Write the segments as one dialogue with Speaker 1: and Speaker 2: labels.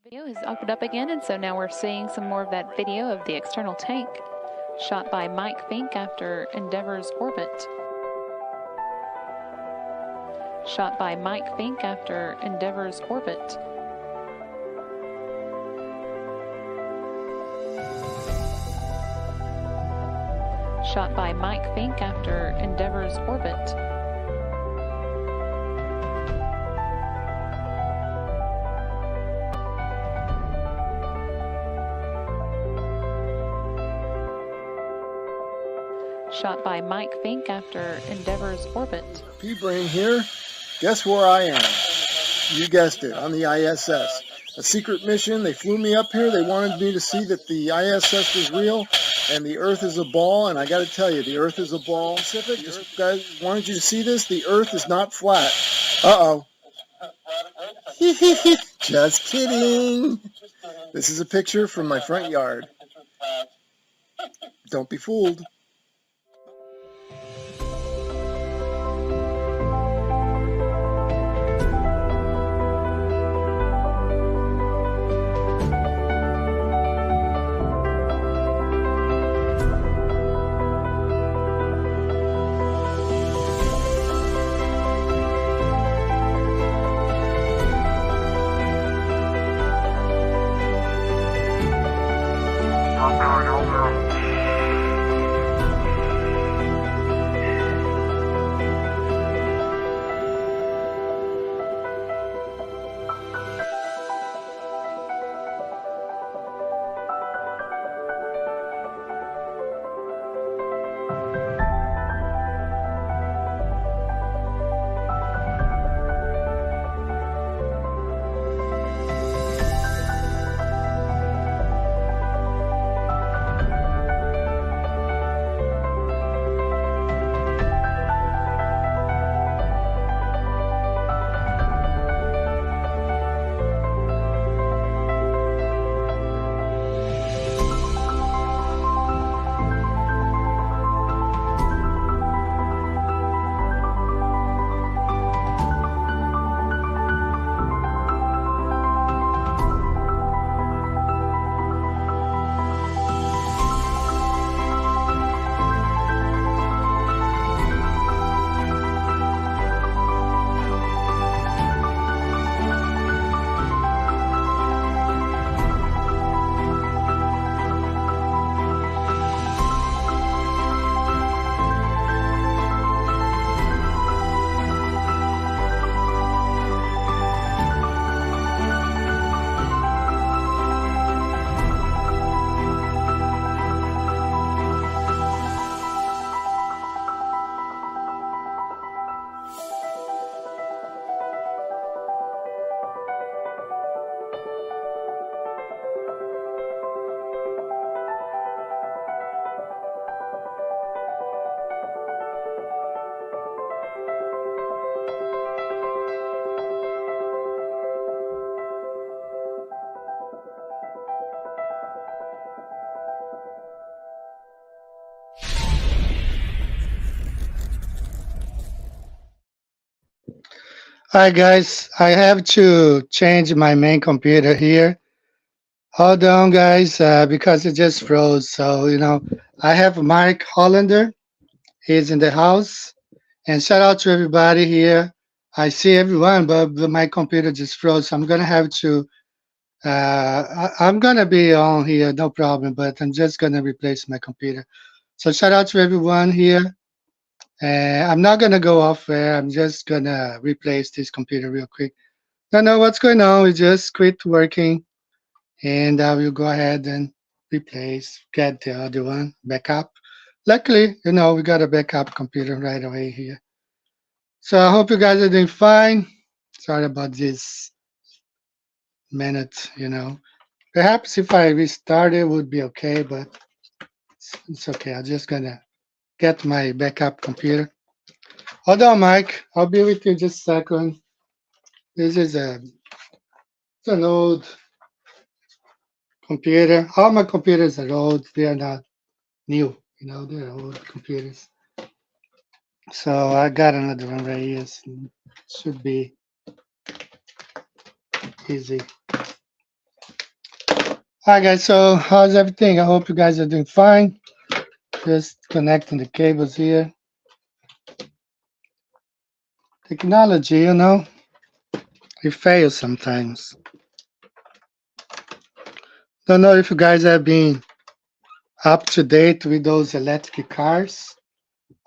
Speaker 1: Video has opened up again, and so now we're seeing some more of that video of the external tank shot by Mike Fink after Endeavour's orbit. Shot by Mike Fink after Endeavour's orbit. Shot by Mike Fink after Endeavour's orbit. Shot by Mike Fink after Endeavour's orbit.
Speaker 2: P-Brain here. Guess where I am? You guessed it, on the ISS. A secret mission. They flew me up here. They wanted me to see that the ISS was real and the Earth is a ball. And I got to tell you, the Earth is a ball. Pacific, guys wanted you to see this. The Earth is not flat. Uh-oh. Just kidding. This is a picture from my front yard. Don't be fooled.
Speaker 3: Hi guys, I have to change my main computer here. Hold on guys, because it just froze. So, I have Mark Hollander. He's in the house. And shout out to everybody here. I see everyone, but my computer just froze. So I'm going to have to, I'm going to be on here, no problem, but I'm just going to replace my computer. So shout out to everyone here. I'm not going to go off air. I'm just going to replace this computer real quick. Don't know what's going on. We just quit working, and I will go ahead and replace, get the other one, backup. Luckily, we got a backup computer right away here. So I hope you guys are doing fine. Sorry about this minute, Perhaps if I restart it would be okay, but it's okay. I'm just gonna get my backup computer. Hold on, Mike. I'll be with you just a second. This is it's an old computer. All my computers are old. They are not new. They're old computers. So I got another one right here. So should be easy. Hi guys, so how's everything? I hope you guys are doing fine. Just connecting the cables here. Technology, it fails sometimes. Don't know if you guys have been up to date with those electric cars.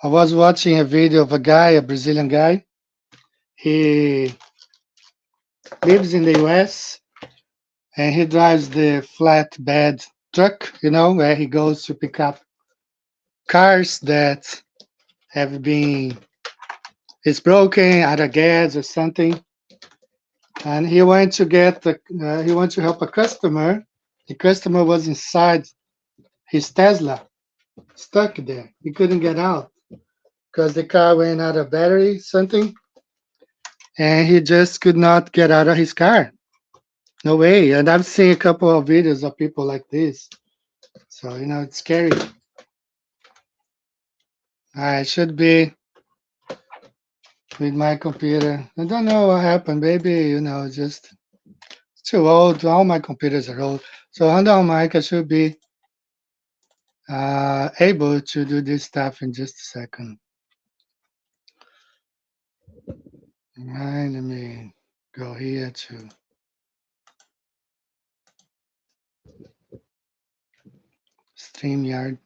Speaker 3: I was watching a video of a guy, a Brazilian guy. He lives in the US and he drives the flatbed truck, where he goes to pick up cars that have been it's broken out of gas or something, and he went to help a customer. The customer was inside his Tesla, stuck there. He couldn't get out because the car went out of battery, something, and he just could not get out of his car. No way. And I've seen a couple of videos of people like this. So, it's scary. I should be with my computer. I don't know what happened. Maybe, just it's too old. All my computers are old. So, hold on, Mike. I should be able to do this stuff in just a second. All right, let me go here to StreamYard.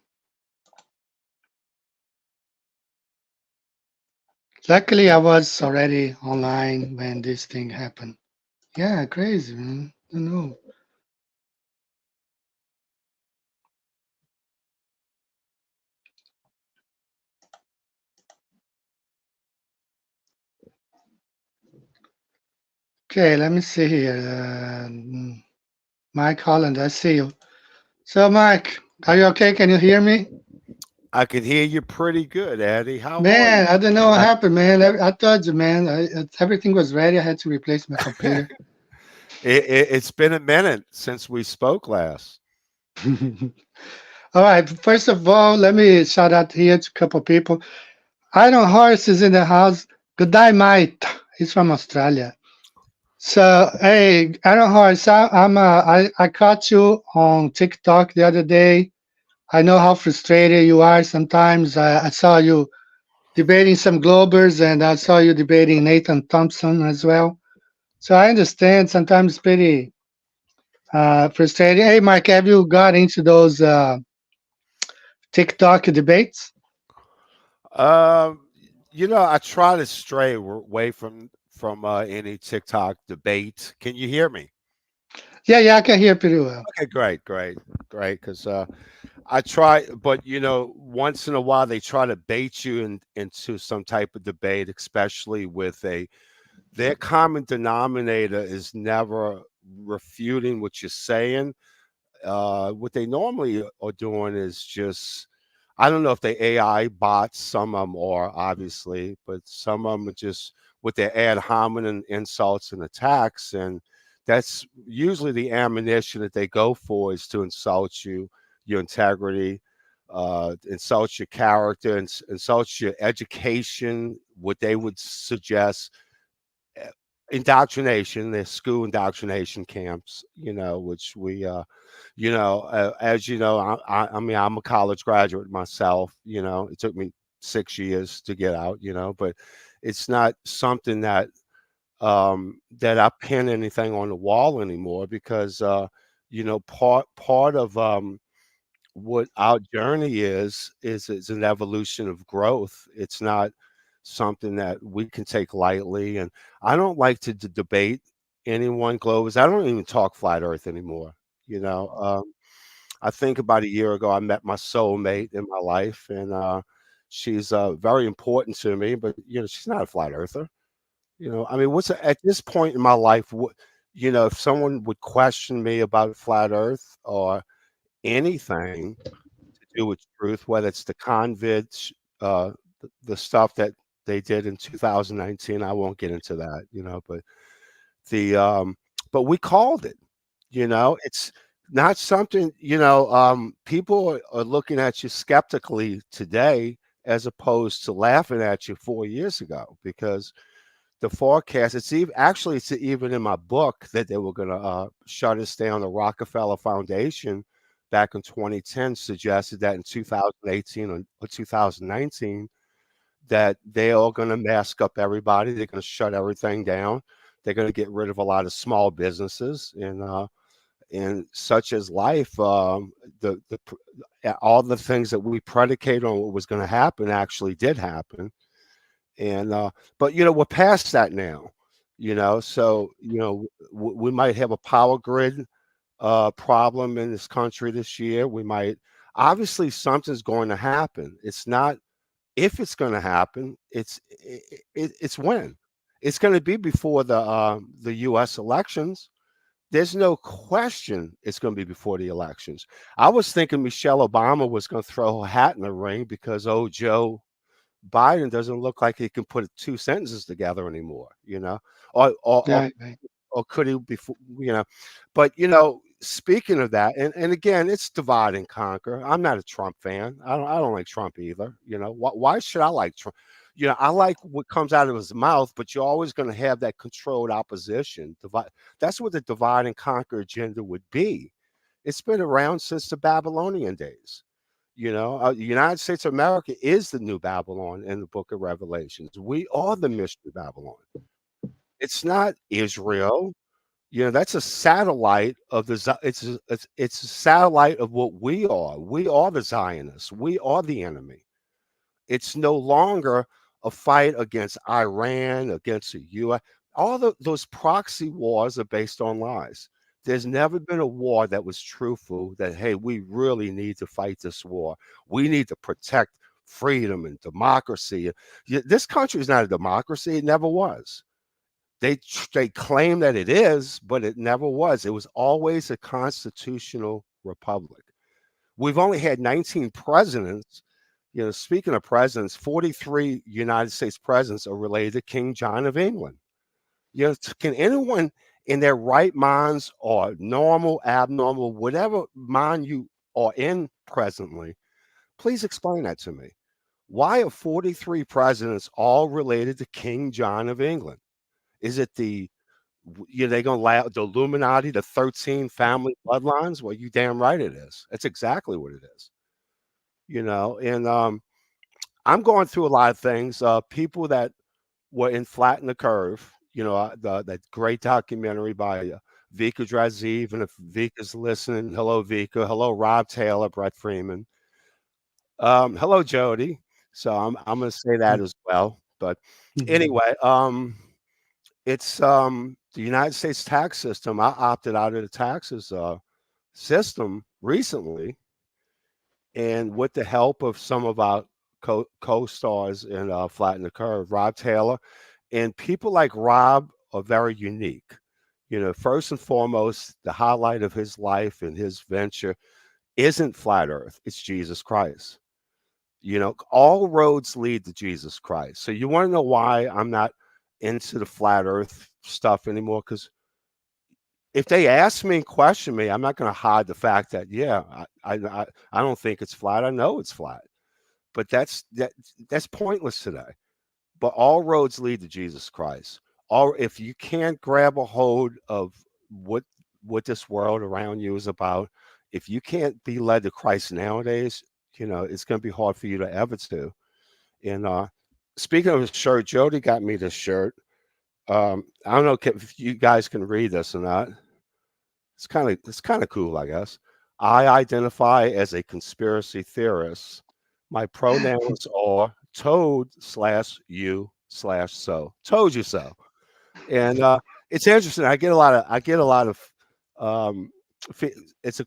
Speaker 3: Luckily, I was already online when this thing happened. Yeah, crazy, man. I don't know. Okay, let me see here. Mike Holland, I see you. So, Mike, are you okay? Can you hear me?
Speaker 4: I could hear you pretty good, Eddie. How are
Speaker 3: Man,
Speaker 4: you?
Speaker 3: I don't know what
Speaker 4: Uh,
Speaker 3: happened, man. I told you, man. Everything was ready. I had to replace my computer.
Speaker 4: it's been a minute since we spoke last.
Speaker 3: All right. First of all, let me shout out here to a couple people. Iron Horse is in the house. Good day, mate. He's from Australia. So, hey, Iron Horse, I caught you on TikTok the other day. I know how frustrated you are sometimes. I saw you debating some Globers, and I saw you debating Nathan Thompson as well. So I understand sometimes it's pretty frustrating. Hey, Mark, have you got into those TikTok debates?
Speaker 4: Um, I try to stray away from any TikTok debate. Can you hear me?
Speaker 3: Yeah, yeah, I can hear pretty well.
Speaker 4: Okay, great. Because I try, but once in a while they try to bait you into some type of debate, especially with their common denominator is never refuting what you're saying. What they normally are doing is just, I don't know if they AI bots, some of them are obviously, but some of them are just with their ad hominem insults and attacks. And that's usually the ammunition that they go for is to insult you, your integrity, insult your character, and insult your education, what they would suggest uh, indoctrination, there's school indoctrination camps, which we, as you know, I mean, I'm a college graduate myself, it took me 6 years to get out, but it's not something that I pin anything on the wall anymore because, part of, what our journey is an evolution of growth. It's not something that we can take lightly. And I don't like to debate anyone, Globus. I don't even talk flat Earth anymore. You know, I think about a year ago, I met my soulmate in my life, and she's very important to me. But she's not a flat earther. I mean, what's at this point in my life? What if someone would question me about flat Earth or anything to do with truth, whether it's the convicts, the stuff that they did in 2019. I won't get into that, the but we called it. It's not something. People are looking at you skeptically today, as opposed to laughing at you 4 years ago, because the forecast. It's even actually it's even in my book that they were going to shut us down. The Rockefeller Foundation back in 2010 suggested that in 2018 or 2019 that they are going to mask up everybody. They're going to shut everything down. They're going to get rid of a lot of small businesses and such as life. All the things that we predicate on what was going to happen actually did happen. And but we're past that now. So we might have a power grid problem in this country this year. We might obviously something's going to happen. It's not if it's going to happen. It's when. It's going to be before the U.S. elections. There's no question it's going to be before the elections. I was thinking Michelle Obama was going to throw her hat in the ring because Joe Biden doesn't look like he can put two sentences together anymore, or or or,
Speaker 3: Yeah, right.
Speaker 4: or could he before, but speaking of that, and again, it's divide and conquer. I'm not a Trump fan. I don't like Trump either. Why should I like Trump? I like what comes out of his mouth, but you're always going to have that controlled opposition. That's what the divide and conquer agenda would be. It's been around since the Babylonian days. The United States of America is the new Babylon in the book of Revelations. We are the mystery Babylon. It's not Israel. That's a satellite of it's a satellite of what we are. We are the Zionists. We are the enemy. It's no longer a fight against Iran, against the U.S. Those proxy wars are based on lies. There's never been a war that was truthful that, hey, we really need to fight this war. We need to protect freedom and democracy. This country is not a democracy. It never was. They claim that it is, but it never was. It was always a constitutional republic. We've only had 19 presidents. Speaking of presidents, 43 United States presidents are related to King John of England. Can anyone in their right minds or normal, abnormal, whatever mind you are in presently, please explain that to me. Why are 43 presidents all related to King John of England? Is it they going to allow the Illuminati, the 13 family bloodlines? Well, you damn right it is. That's exactly what it is. And I'm going through a lot of things. People that were in Flatten the Curve, that great documentary by Vika Draziv. And if Vika's listening, hello, Vika. Hello, Rob Taylor, Brett Freeman. Hello, Jody. So I'm going to say that as well. But anyway, it's the United States tax system. I opted out of the taxes system recently, and with the help of some of our co-stars in Flatten the Curve, Rob Taylor, and people like Rob are very unique. First and foremost, the highlight of his life and his venture isn't flat Earth; it's Jesus Christ. All roads lead to Jesus Christ. So you want to know why I'm not into the flat Earth stuff anymore? Because if they ask me and question me, I'm not going to hide the fact that I don't think it's flat. I know it's flat, but that's pointless today. But all roads lead to Jesus Christ. If you can't grab a hold of what this world around you is about, if you can't be led to Christ nowadays, it's going to be hard for you to ever to. And speaking of a shirt, Jody got me this shirt. I don't know if you guys can read this or not. It's kind of cool, I guess. I identify as a conspiracy theorist. My pronouns are toad/you/so. Told you so. And it's interesting. I get a lot of it's a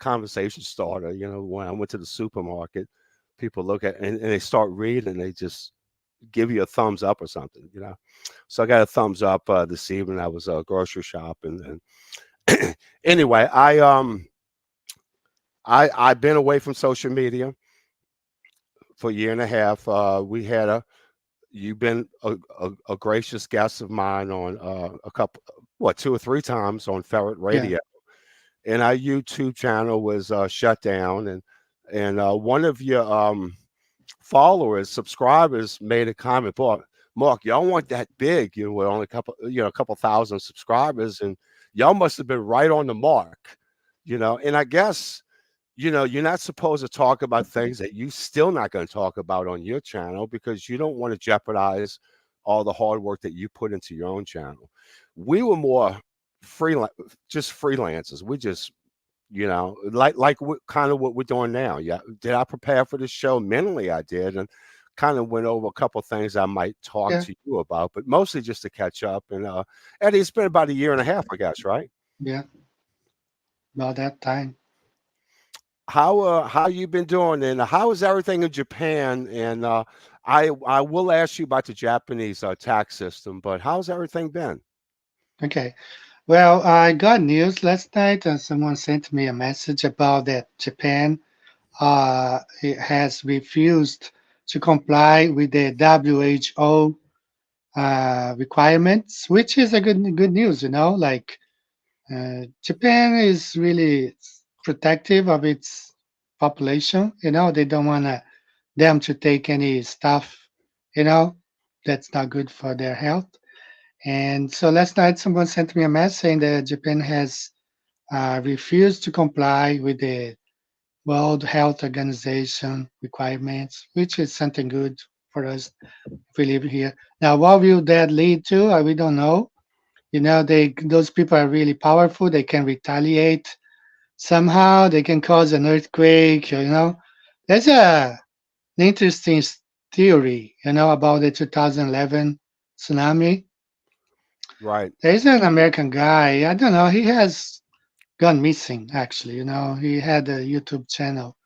Speaker 4: conversation starter. When I went to the supermarket, people look at and they start reading, and they just give you a thumbs up or something. So I got a thumbs up this evening. I was grocery shopping, and anyway, I've been away from social media for a year and a half. You've been a gracious guest of mine on a couple, 2 or 3 times on Ferret
Speaker 3: Yeah.
Speaker 4: Radio, and our YouTube channel was shut down, and one of your followers, subscribers, made a comment. Boy, Mark, y'all want that big, with only a couple thousand subscribers, and y'all must have been right on the mark, And I guess, you're not supposed to talk about things that you still not going to talk about on your channel because you don't want to jeopardize all the hard work that you put into your own channel. We were more just freelancers. We just, like kind of what we're doing now. Yeah. Did I prepare for this show? Mentally, I did. And kind of went over a couple of things I might talk
Speaker 3: Yeah,
Speaker 4: to you about, but mostly just to catch up. And Eddie, it's been about a year and a half, I guess, right?
Speaker 3: yeah, about that time.
Speaker 4: How you been doing, and how is everything in Japan? And I will ask you about the Japanese tax system, but how's everything been?
Speaker 3: Okay. Well, I got news last night, and someone sent me a message about that Japan it has refused to comply with the WHO requirements, which is a good news. Like Japan is really protective of its population. They don't want them to take any stuff. You know, that's not good for their health. And so last night, someone sent me a message saying that Japan has refused to comply with the World Health Organization requirements, which is something good for us if we live here. Now, what will that lead to? We don't know. Those people are really powerful. They can retaliate somehow. They can cause an earthquake. There's an interesting theory. About the 2011 tsunami.
Speaker 4: Right.
Speaker 3: There's an American guy. I don't know. He has gone missing. Actually, he had a YouTube channel,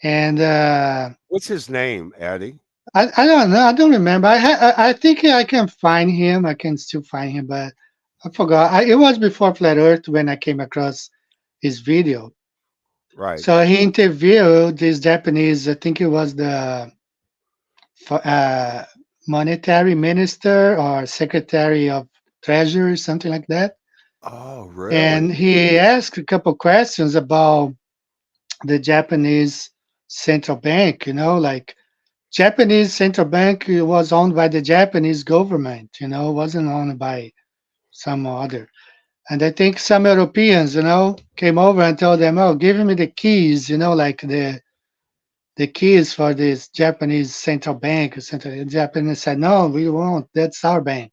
Speaker 3: and
Speaker 4: What's his name, Eddie?
Speaker 3: I don't know. I don't remember. I think I can find him. I can still find him, but I forgot. It was before Flat Earth when I came across his video.
Speaker 4: Right.
Speaker 3: So he interviewed this Japanese. I think it was the uh, monetary minister or secretary of treasury, something like that.
Speaker 4: Oh, really?
Speaker 3: And he asked a couple questions about the Japanese central bank. Like Japanese central bank was owned by the Japanese government. It wasn't owned by some other. And I think some Europeans, came over and told them, "Oh, give me the keys." Like the keys for this Japanese central bank. The Japanese said, "No, we won't. That's our bank."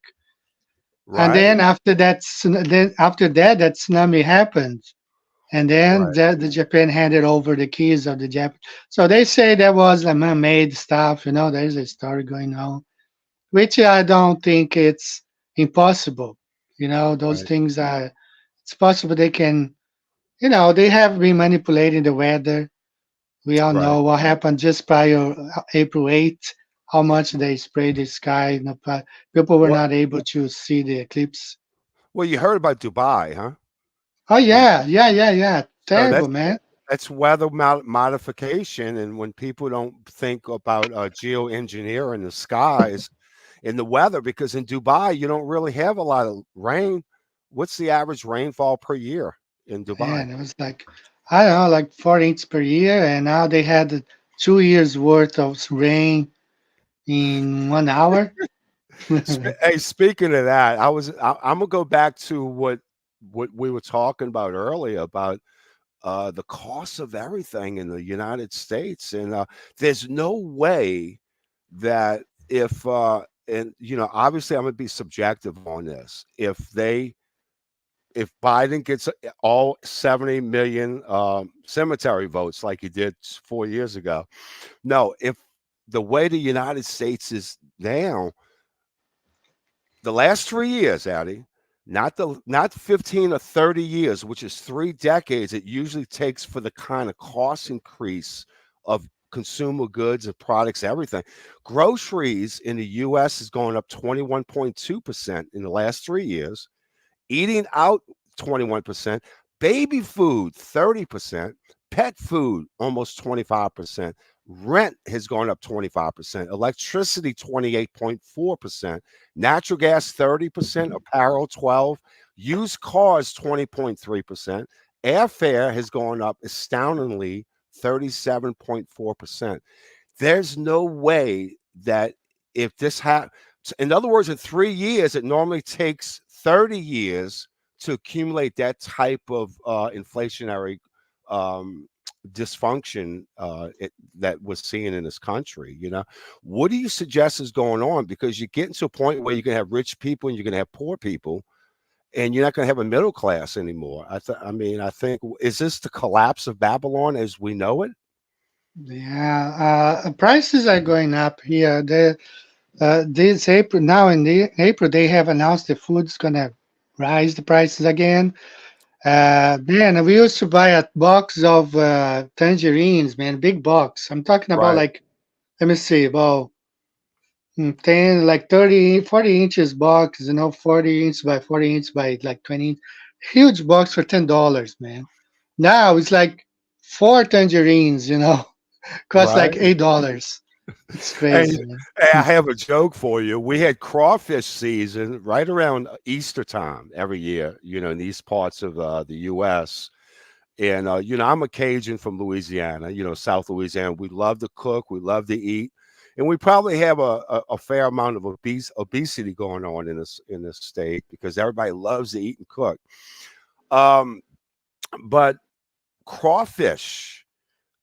Speaker 3: And
Speaker 4: Right.
Speaker 3: then after that, that tsunami happened. And then
Speaker 4: Right.
Speaker 3: the Japan handed over the keys of the Japan. So they say that was a man-made stuff. There's a story going on, which I don't think it's impossible. Those
Speaker 4: Right.
Speaker 3: things are. It's possible they can. They have been manipulating the weather. We all
Speaker 4: Right.
Speaker 3: know what happened just prior April 8th. How much they sprayed the sky. People were
Speaker 4: Well,
Speaker 3: not able to see the eclipse.
Speaker 4: well, you heard about Dubai, huh?
Speaker 3: Oh
Speaker 4: And
Speaker 3: yeah, yeah, yeah, yeah.
Speaker 4: so
Speaker 3: Terrible, man.
Speaker 4: that's weather modification, and when people don't think about geoengineering the skies in the weather, because in Dubai you don't really have a lot of rain. What's the average rainfall per year in Dubai?
Speaker 3: Man, it was like, I don't know, like 4 inches per year, and now they had 2 years worth of rain in 1 hour.
Speaker 4: Hey, speaking of that, I'm gonna go back to what we were talking about earlier about the cost of everything in the United States, and there's no way that if and obviously I'm gonna be subjective on this. If Biden gets all 70 million cemetery votes like he did 4 years ago, no, if the way the United States is now, the last 3 years, Addie, not 15 or 30 years, which is 3 decades it usually takes for the kind of cost increase of consumer goods and products, everything. Groceries in the US is going up 21.2% in the last 3 years. Eating out 21%, baby food 30%, pet food almost 25%. Rent has gone up 25%, electricity 28.4%, natural gas 30%, apparel 12, used cars 20.3%. Airfare has gone up astoundingly 37.4%. There's no way that if this In other words, in 3 years, it normally takes 30 years to accumulate that type of inflationary um, dysfunction that we're seeing in this country. What do you suggest is going on? Because you're getting to a point where you're going to have rich people and you're going to have poor people, and you're not going to have a middle class anymore. I think, is this the collapse of Babylon as we know it?
Speaker 3: Yeah, prices are going up here. This April, now in the April, they have announced the food's gonna rise the prices again. Man, we used to buy a box of tangerines, man, big box. I'm talking about
Speaker 4: Right,
Speaker 3: like, let me see, about 10, like 30, 40 inches box, 40 inch by 40 inch by like 20 inch. Huge box for $10, man. Now it's like four tangerines, cost like
Speaker 4: right.
Speaker 3: $8. It's
Speaker 4: And
Speaker 3: crazy, man.
Speaker 4: I have a joke for you. We had crawfish season right around Easter time every year, in these parts of the U.S. And, I'm a Cajun from Louisiana, South Louisiana. We love to cook, we love to eat. And we probably have a fair amount of obesity going on in this state because everybody loves to eat and cook. Um, but crawfish,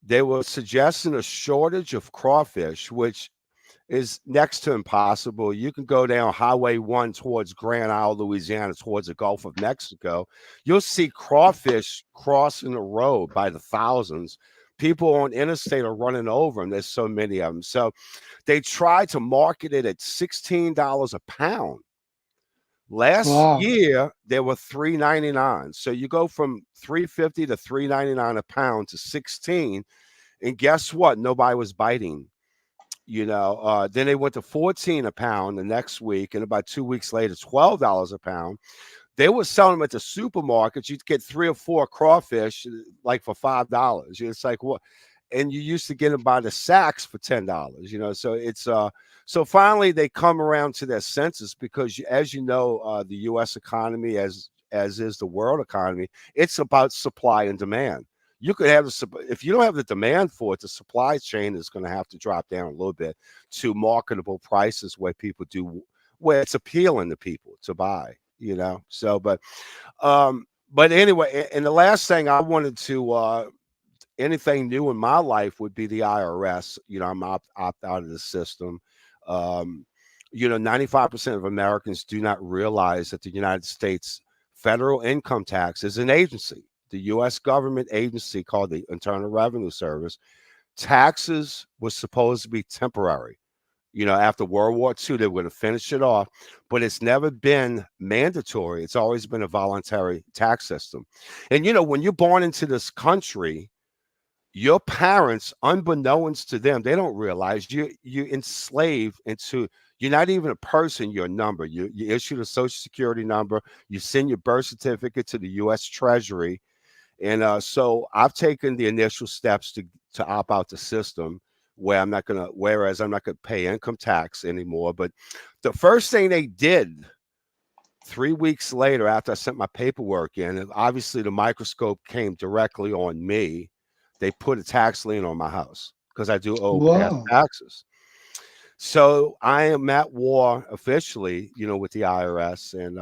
Speaker 4: they were suggesting a shortage of crawfish, which is next to impossible. You can go down Highway 1 towards Grand Isle, Louisiana, towards the Gulf of Mexico. You'll see crawfish crossing the road by the thousands. People on interstate are running over them. There's so many of them. So they tried to market it at $16 a pound. Last
Speaker 3: Wow.
Speaker 4: year, there were $3.99. So you go from $3.50 to $3.99 a pound to 16. And guess what? Nobody was biting. Then they went to 14 a pound the next week, and about 2 weeks later, $12 a pound. They were selling them at the supermarkets. You'd get 3 or 4 crawfish like for $5. It's like what? And you used to get them by the sacks for $10. So it's so finally they come around to their senses because as the U.S. economy, as is the world economy, it's about supply and demand. You could have if you don't have the demand for it, the supply chain is going to have to drop down a little bit to marketable prices where it's appealing to people to buy. So but anyway, and the last thing I wanted to anything new in my life would be the IRS. I'm opt out of the system. 95% of Americans do not realize that the United States federal income tax is an agency. The U.S. government agency called the Internal Revenue Service. Taxes was supposed to be temporary. After World War II, they were going to finish it off, but it's never been mandatory. It's always been a voluntary tax system. And, when you're born into this country, your parents, unbeknownst to them, they don't realize you enslaved into. You're not even a person. You're a number. You issued a Social Security number. You send your birth certificate to the U.S. Treasury. And so I've taken the initial steps to opt out the system whereas I'm not going to pay income tax anymore. But the first thing they did 3 weeks later, after I sent my paperwork in, and obviously the microscope came directly on me, they put a tax lien on my house because I do owe past
Speaker 3: Wow.
Speaker 4: taxes. So I am at war officially, with the IRS, and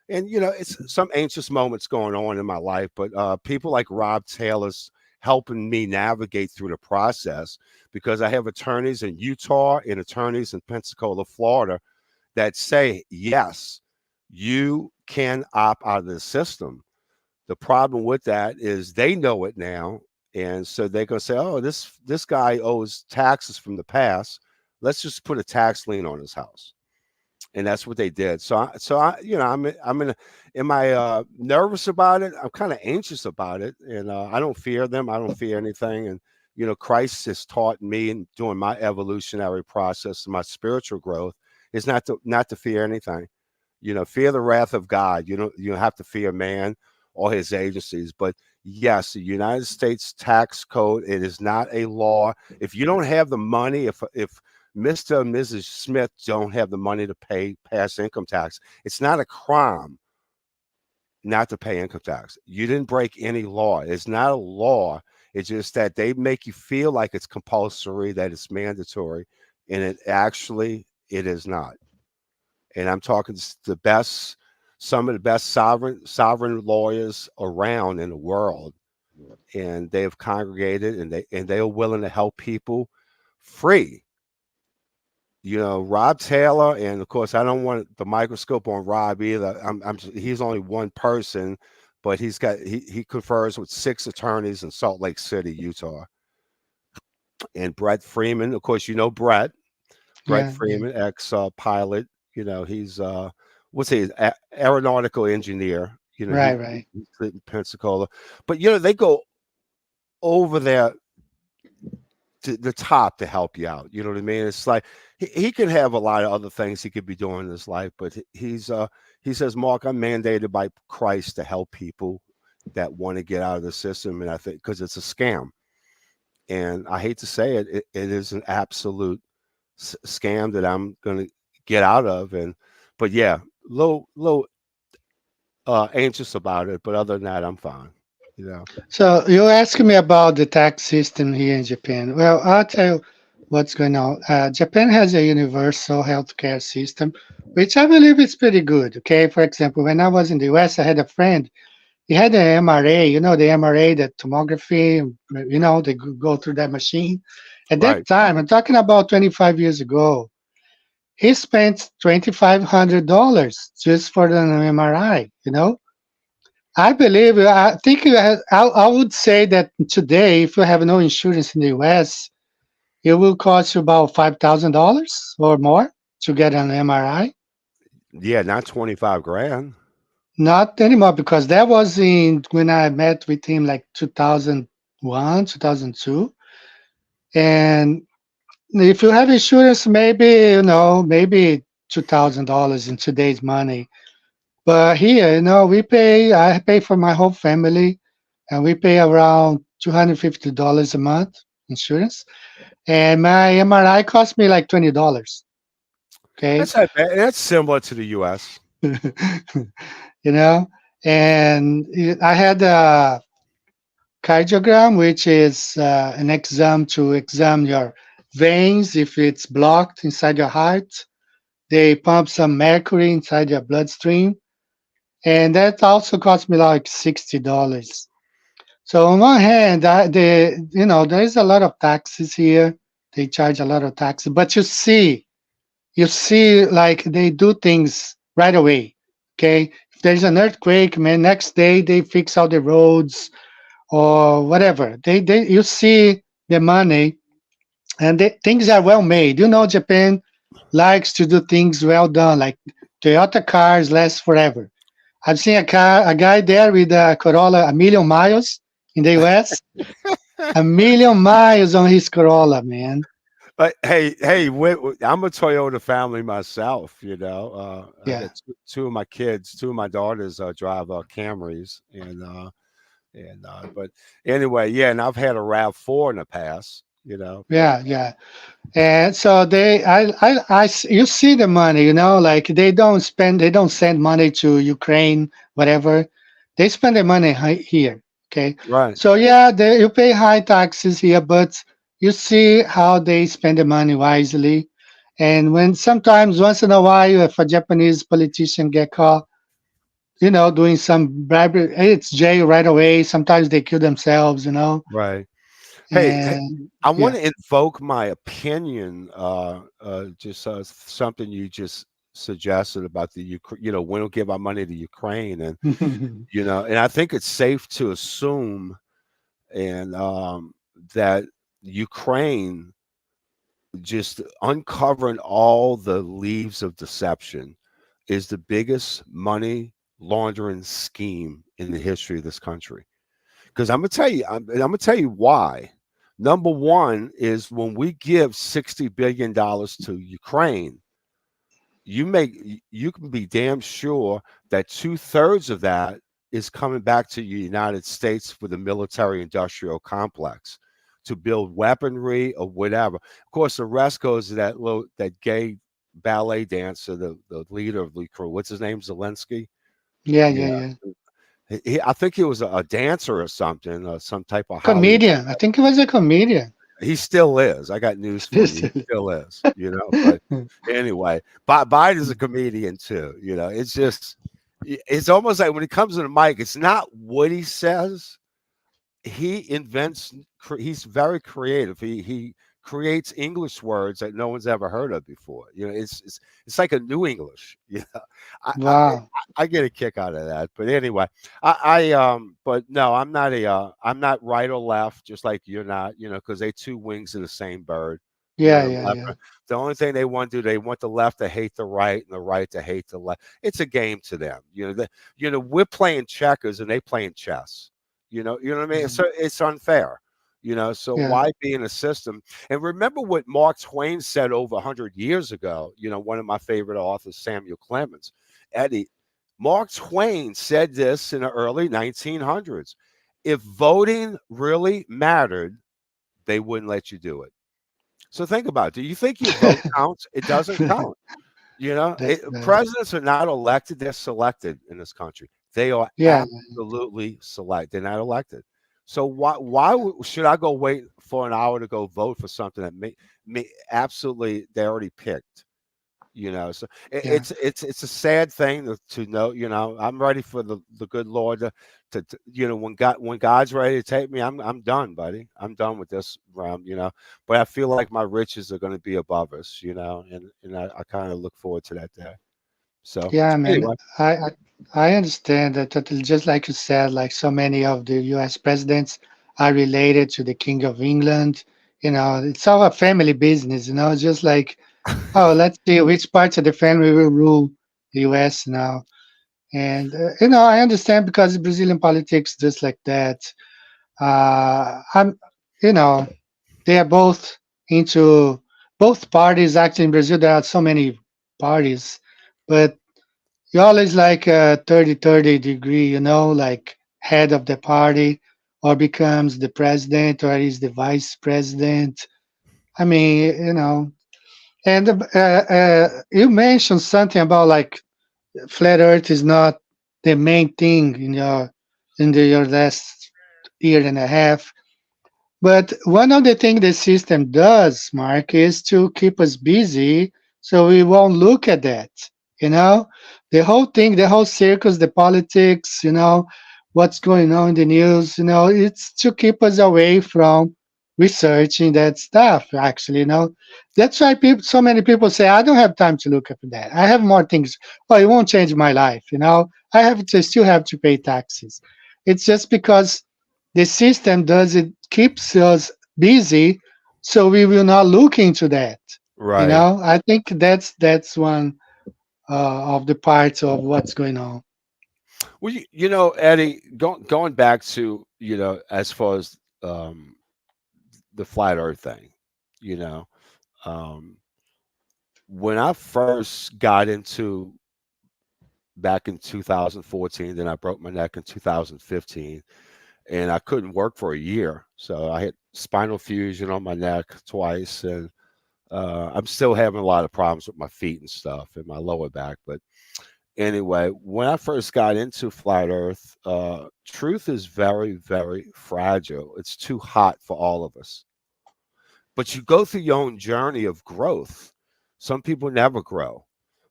Speaker 4: it's some anxious moments going on in my life, but people like Rob Taylor's helping me navigate through the process because I have attorneys in Utah and attorneys in Pensacola, Florida, that say yes, you can opt out of the system. The problem with that is they know it now, and so they're gonna say, "Oh, this guy owes taxes from the past. Let's just put a tax lien on his house." And that's what they did. Am I nervous about it? I'm kind of anxious about it, and I don't fear them. I don't fear anything. And Christ has taught me, and during my evolutionary process, my spiritual growth, is not to fear anything. Fear the wrath of God. You don't have to fear man or his agencies. But yes, the United States tax code, it is not a law. If you don't have the money, if Mr. and Mrs. Smith don't have the money to pay past income tax, it's not a crime not to pay income tax. You didn't break any law. It's not a law. It's just that they make you feel like it's compulsory, that it's mandatory, and it is not. and I'm talking the best, some of the best sovereign lawyers around in the world, and they have congregated, and they are willing to help people free. Rob Taylor, and of course, I don't want the microscope on Rob either. He's only one person, but he confers with 6 attorneys in Salt Lake City, Utah. And Brett Freeman, of course, Brett
Speaker 3: Yeah, yeah.
Speaker 4: Freeman, ex pilot. He's what's he, aeronautical engineer.
Speaker 3: Right, right.
Speaker 4: He's in Pensacola, but they go over there to the top to help you out. You know what I mean? It's like he can have a lot of other things he could be doing in his life, but he says, Mark, I'm mandated by Christ to help people that want to get out of the system, and I think because it's a scam, and I hate to say it, it is an absolute scam that I'm going to get out of, but yeah, little anxious about it, but other than that, I'm fine.
Speaker 3: So you asked me about the tax system here in Japan. Well, I'll tell you what's going on. Japan has a universal healthcare system, which I believe is pretty good. Okay, for example, when I was in the US, I had a friend. He had an MRA. The MRA, the tomography. They go through that machine. At that
Speaker 4: Right.
Speaker 3: time, I'm talking about 25 years ago. He spent $2,500 just for an MRI. I think I would say that today, if you have no insurance in the US, it will cost you about $5,000 or more to get an MRI.
Speaker 4: Yeah, not 25 grand.
Speaker 3: Not anymore because that was in when I met with him like 2001, 2002. And if you have insurance, maybe $2,000 in today's money. But here, I pay for my whole family, and we pay around $250 a month insurance. And my MRI cost me like $20. Okay.
Speaker 4: That's not bad. That's similar to the US.
Speaker 3: you know, I had a cardiogram, which is an exam to examine your veins if it's blocked inside your heart. They pump some mercury inside your bloodstream, and that also cost me like $60. So on one hand, there is a lot of taxes here. They charge a lot of taxes, but you see, like they do things right away. Okay, if there's an earthquake, man, next day they fix all the roads or whatever. You see the money, and things are well made. Japan likes to do things well done. Like Toyota cars last forever. I've seen a guy there with a Corolla, a million miles in the US, a million miles on his Corolla, man.
Speaker 4: But hey, I'm a Toyota family myself. I
Speaker 3: Yeah,
Speaker 4: got two of my kids, two of my daughters drive Camrys, but anyway, yeah, and I've had a Rav4 in the past.
Speaker 3: yeah, yeah. And so you see the money, like they don't send money to Ukraine, whatever. They spend the money here. Okay.
Speaker 4: Right,
Speaker 3: So yeah, you pay high taxes here, but you see how they spend the money wisely. And when sometimes once in a while, if a Japanese politician get caught, doing some bribery, it's jail right away. Sometimes they kill themselves.
Speaker 4: right. Hey,
Speaker 3: And
Speaker 4: I
Speaker 3: yeah.
Speaker 4: want to invoke my opinion. Just something you just suggested about the Ukraine. We don't give our money to Ukraine, and I think it's safe to assume, and that Ukraine just uncovering all the leaves of deception is the biggest money laundering scheme in the history of this country. Because I'm gonna tell you why. Number one is when we give $60 billion to Ukraine, you can be damn sure that 2/3 of that is coming back to the United States for the military industrial complex to build weaponry or whatever. Of course, the rest goes to that gay ballet dancer, the leader of the crew. What's his name? Zelensky.
Speaker 3: Yeah,
Speaker 4: Yeah,
Speaker 3: yeah, yeah.
Speaker 4: I think he was a dancer or something, some type of Hollywood.
Speaker 3: Comedian. I think he was a comedian.
Speaker 4: He still is. I got news for you. He still is, but anyway, Biden's a comedian too, it's just, it's almost like when it comes to the mic, it's not what he says. He invents, he's very creative. He creates English words that no one's ever heard of before. It's like a new English. I, I
Speaker 3: Wow.
Speaker 4: I get a kick out of that. But anyway, but no, I'm not right or left, just like you're not, because they two wings of the same bird.
Speaker 3: Yeah,
Speaker 4: The
Speaker 3: yeah,
Speaker 4: left,
Speaker 3: yeah.
Speaker 4: the only thing they want to do, they want the left to hate the right and the right to hate the left. It's a game to them. We're playing checkers and they playing chess. You know what I mean?
Speaker 3: Mhm.
Speaker 4: So it's unfair. So
Speaker 3: Yeah.
Speaker 4: why be in a system? And remember what Mark Twain said over 100 years ago. One of my favorite authors, Samuel Clemens. Eddie, Mark Twain said this in the early 1900s. If voting really mattered, they wouldn't let you do it. So think about it. Do you think your vote counts? It doesn't count.
Speaker 3: That's the
Speaker 4: Presidents are not elected, they're selected in this country. They are
Speaker 3: yeah.
Speaker 4: absolutely select. They're not elected. So why should I go wait for an hour to go vote for something that may absolutely they already picked? So
Speaker 3: Yeah.
Speaker 4: it's a sad thing to know. I'm ready for the good Lord to when God's ready to take me, I'm done, buddy. I'm done with this realm. But I feel like my riches are going to be above us. And I kind of look forward to that day. So
Speaker 3: Yeah, man.
Speaker 4: anyway,
Speaker 3: I, I I understand that totally. Just like you said, like so many of the U.S. presidents are related to the King of England. It's all a family business. Just like, oh, let's see which parts of the family will rule the U.S. now. And I understand because Brazilian politics just like that. I'm, you know, they are both into both parties. Actually, in Brazil, there are so many parties, but you always like a 30-30 degree, like head of the party or becomes the president or is the vice president. I mean, and you mentioned something about like flat earth is not the main thing your last year and a half. But one of the things the system does, Mark, is to keep us busy so we won't look at that. You know, the whole thing, the whole circus, the politics, what's going on in the news, it's to keep us away from researching that stuff, actually. That's why so many people say, I don't have time to look at that. I have more things. Oh, it won't change my life. I still have to pay taxes. It's just because the system does it keeps us busy, so we will not look into that.
Speaker 4: right.
Speaker 3: I think that's one of the parts of what's going on.
Speaker 4: Well, Eddie, going back to as far as the flat Earth thing, you know, um, when I first got into back in 2014, then I broke my neck in 2015, and I couldn't work for a year. So I had spinal fusion on my neck twice, and I'm still having a lot of problems with my feet and stuff and my lower back. But anyway, when I first got into flat Earth, truth is very, very fragile. It's too hot for all of us. But you go through your own journey of growth. Some people never grow.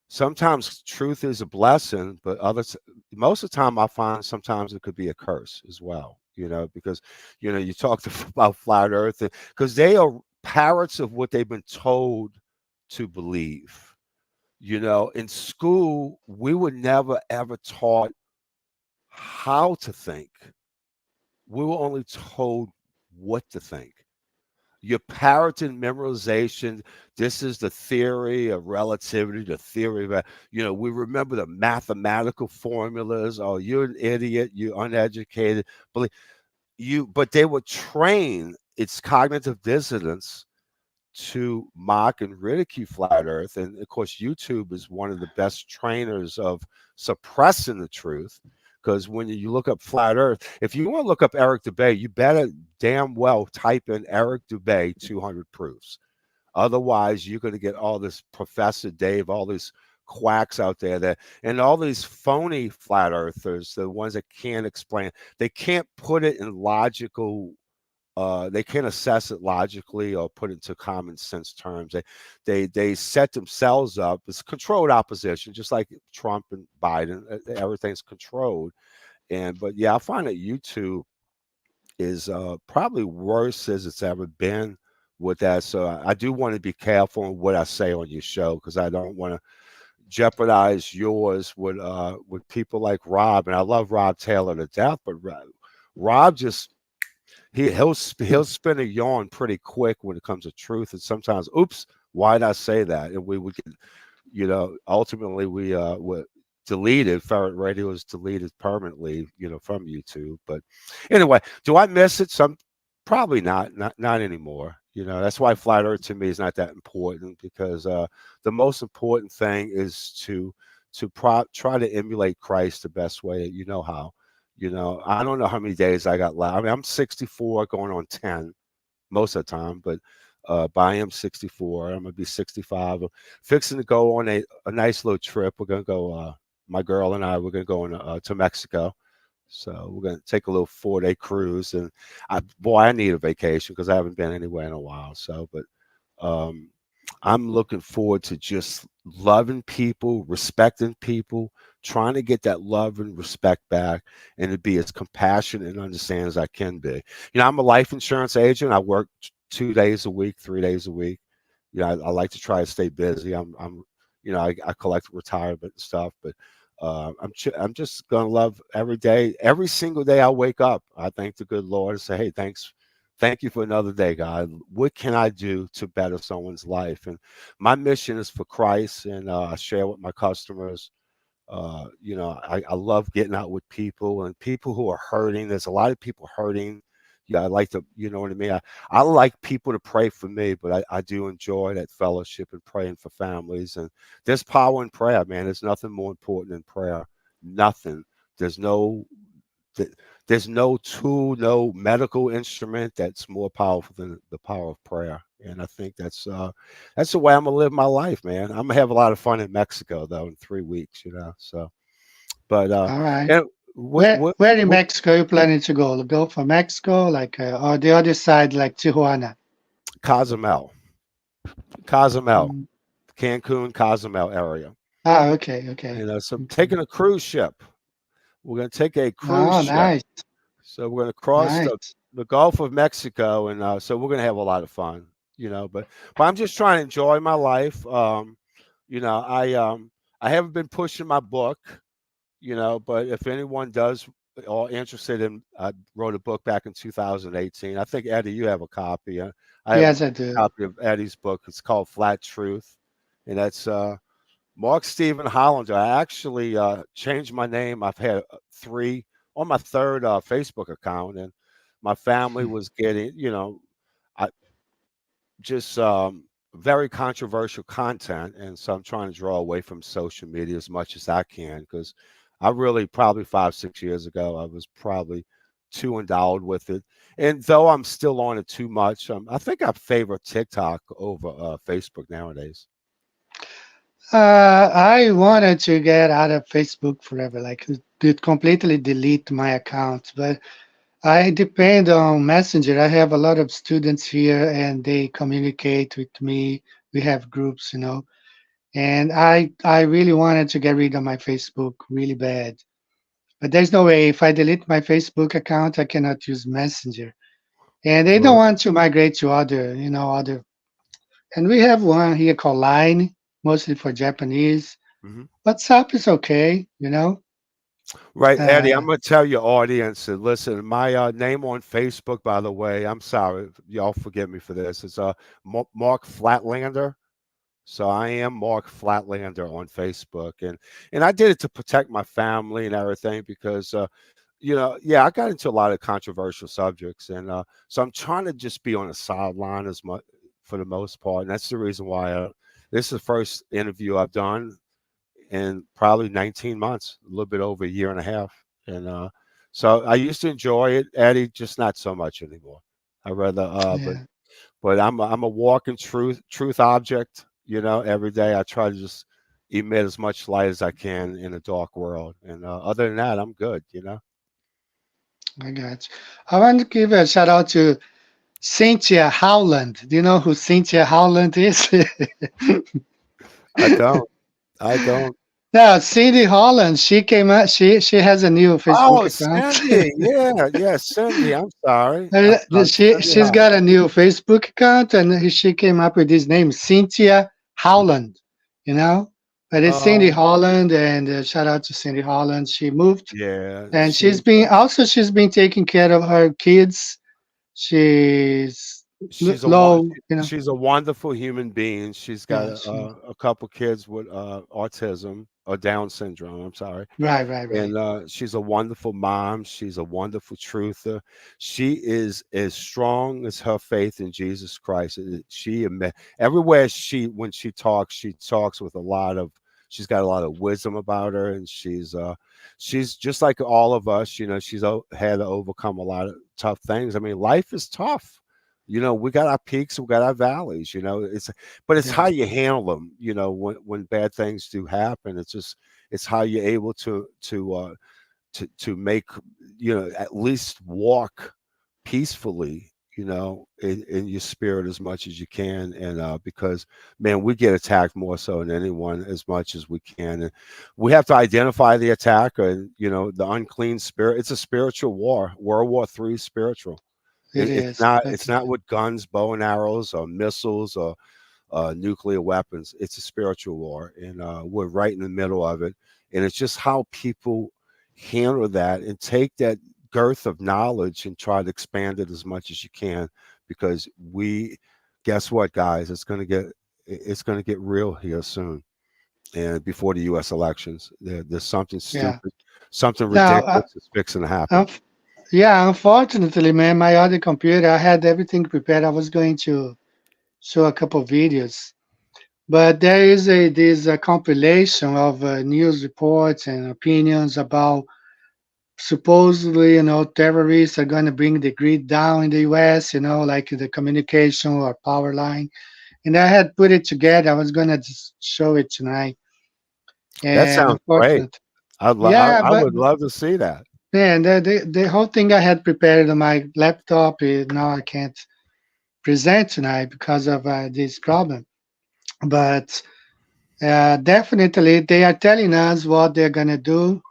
Speaker 4: Sometimes truth is a blessing, but most of the time, I find sometimes it could be a curse as well. Because you talked about flat Earth, because they are parrots of what they've been told to believe. In school, we were never ever taught how to think. We were only told what to think. Your parroting memorization, this is the theory of relativity, the theory of, we remember the mathematical formulas. Oh, you're an idiot, you're uneducated. But they were trained, it's cognitive dissonance to mock and ridicule flat earth. And of course, YouTube is one of the best trainers of suppressing the truth. Because when you look up flat earth, if you want to look up Eric Dubay, you better damn well type in Eric Dubay 200 proofs. Otherwise, you're going to get all this Professor Dave, all these quacks out there and all these phony flat earthers, the ones that can't explain, they can't put it in logical they can't assess it logically or put it into common sense terms. They set themselves up. It's controlled opposition, just like Trump and Biden. Everything's controlled. And but yeah, I find that YouTube is probably worse as it's ever been with that. So I do want to be careful on what I say on your show because I don't want to jeopardize yours with people like Rob. And I love Rob Taylor to death, but Rob just he'll spin a yarn pretty quick when it comes to truth, and sometimes, oops, why did I say that? And we would get, ultimately we were deleted. Ferret Radio was deleted permanently, from YouTube. But anyway, do I miss it? Probably not anymore. That's why flat Earth to me is not that important because the most important thing is to try to emulate Christ the best way that you know how. I don't know how many days I got left. I mean, I'm 64 going on 10 most of the time, but I am 64. I'm going to be 65. I'm fixing to go on a nice little trip. We're going to go, my girl and I, we're going to go to Mexico. So we're going to take a little 4-day cruise. And I need a vacation because I haven't been anywhere in a while. So, but I'm looking forward to just loving people, respecting people, trying to get that love and respect back, and to be as compassionate and understanding as I can be. I'm a life insurance agent. I work 2 days a week, 3 days a week. I like to try to stay busy. I collect retirement and stuff, but I'm just gonna love every day, every single day I wake up. I thank the good Lord and say, hey, thank you for another day, God. What can I do to better someone's life? And my mission is for Christ, and I share with my customers. I love getting out with people and people who are hurting. There's a lot of people hurting. Yeah, I like to, you know what I mean? I like people to pray for me, but I do enjoy that fellowship and praying for families. And there's power in prayer, man. There's nothing more important than prayer. Nothing. There's no th- there's no tool, no medical instrument that's more powerful than the power of prayer. And I think that's the way I'm gonna live my life, man. I'm gonna have a lot of fun in Mexico though in 3 weeks, So, but
Speaker 3: All right.
Speaker 4: and what
Speaker 3: Where in
Speaker 4: what
Speaker 3: Mexico are you planning to go? Go for Mexico, like, or the other side, like Tijuana?
Speaker 4: Cozumel, Cozumel,
Speaker 3: Mm.
Speaker 4: Cancun, Cozumel area.
Speaker 3: Ah, okay, okay,
Speaker 4: So
Speaker 3: okay.
Speaker 4: taking a cruise ship. We're gonna take a cruise
Speaker 3: Oh,
Speaker 4: ship.
Speaker 3: nice,
Speaker 4: So we're gonna cross
Speaker 3: nice.
Speaker 4: the Gulf of Mexico, and so we're gonna have a lot of fun, But I'm just trying to enjoy my life. You know, I um, I haven't been pushing my book, But if anyone does or interested in, I wrote a book back in 2018. I think Eddie, you have a copy. I have a
Speaker 3: Yes, I do.
Speaker 4: copy of Eddie's book. It's called Flat Truth, and that's Mark Stephen Hollander. I actually changed my name. I've had three on my third Facebook account, and my family was getting, I just very controversial content, and so I'm trying to draw away from social media as much as I can because I really probably 5, 6 years ago I was probably too endowed with it, and though I'm still on it too much, I think I favor TikTok over Facebook nowadays.
Speaker 3: I wanted to get out of Facebook forever, like to completely delete my account, but I depend on Messenger. I have a lot of students here, and they communicate with me. We have groups, and I really wanted to get rid of my Facebook really bad. But there's no way. If I delete my Facebook account, I cannot use Messenger. And they don't
Speaker 4: Right.
Speaker 3: want to migrate to other. And we have one here called Line, mostly for Japanese.
Speaker 4: Mhm.
Speaker 3: WhatsApp is okay.
Speaker 4: Right, Eddie, I'm
Speaker 3: Uh,
Speaker 4: gonna tell your audience and listen. My name on Facebook, by the way, I'm sorry, y'all forgive me for this. It's Mark Flatlander. So I am Mark Flatlander on Facebook, and I did it to protect my family and everything because yeah, I got into a lot of controversial subjects, and so I'm trying to just be on the sideline as much for the most part, and that's the reason why this is the first interview I've done in probably 19 months, a little bit over a year and a half. And so I used to enjoy it, Eddie, just not so much anymore. I rather,
Speaker 3: yeah,
Speaker 4: but I'm a walking truth object. Every day I try to just emit as much light as I can in a dark world. And other than that, I'm good.
Speaker 3: I got you. I want to give a shout out to Cynthia Howland. Do you know who Cynthia Howland is?
Speaker 4: I don't. I don't.
Speaker 3: No, Cindy Holland. She came out. She has a new Facebook
Speaker 4: Oh,
Speaker 3: account.
Speaker 4: Cindy. Yeah, yeah, Cindy. I'm sorry. I'm sorry. Cindy
Speaker 3: She's
Speaker 4: Howard.
Speaker 3: got a new Facebook account, and she came up with this name, Cynthia Howland. You know, but it's Cindy
Speaker 4: Oh,
Speaker 3: Holland, and shout out to Cindy Holland. She moved,
Speaker 4: yeah.
Speaker 3: and
Speaker 4: She's
Speaker 3: she's been taking care of her kids. She's
Speaker 4: she's a one.
Speaker 3: low, you know.
Speaker 4: She's a wonderful human being. She's got
Speaker 3: Yeah, she,
Speaker 4: a couple kids with autism or Down syndrome. I'm sorry.
Speaker 3: right.
Speaker 4: And she's a wonderful mom. She's a wonderful truther. She is as strong as her faith in Jesus Christ. Everywhere when she talks with a lot of. She's got a lot of wisdom about her, and she's just like all of us. You know, had to overcome a lot of tough things. I mean, life is tough. You know, we got our peaks, we got our valleys. You know, but it's how
Speaker 3: yeah,
Speaker 4: you handle them. You know, when bad things do happen, it's how you're able to make, at least walk peacefully, in your spirit as much as you can. And because, man, we get attacked more so than anyone, as much as we can. And we have to identify the attacker, and the unclean spirit. It's a spiritual war. World War III spiritual.
Speaker 3: it
Speaker 4: It's
Speaker 3: is.
Speaker 4: not
Speaker 3: It
Speaker 4: it's
Speaker 3: is.
Speaker 4: not with guns, bow and arrows, or missiles, or nuclear weapons. It's a spiritual war, and we're right in the middle of it. And it's just how people handle that and take that girth of knowledge and try to expand it as much as you can, because guess what, guys? It's going to get real here soon, and before the U.S. elections, there's something
Speaker 3: Yeah.
Speaker 4: stupid, something
Speaker 3: Now,
Speaker 4: ridiculous is fixing to happen.
Speaker 3: unf- yeah, unfortunately, man, my other computer, I had everything prepared. I was going to show a couple videos, but there is a compilation of news reports and opinions about supposedly, terrorists are going to bring the grid down in the U.S. Like the communication or power line. And I had put it together. I was going to just show it tonight,
Speaker 4: That
Speaker 3: and
Speaker 4: sounds great.
Speaker 3: unfortunately,
Speaker 4: I'd lo- I,
Speaker 3: yeah,
Speaker 4: I would love to see that.
Speaker 3: man, the whole thing I had prepared on my laptop, now I can't present tonight because of this problem. But definitely, they are telling us what they're gonna do,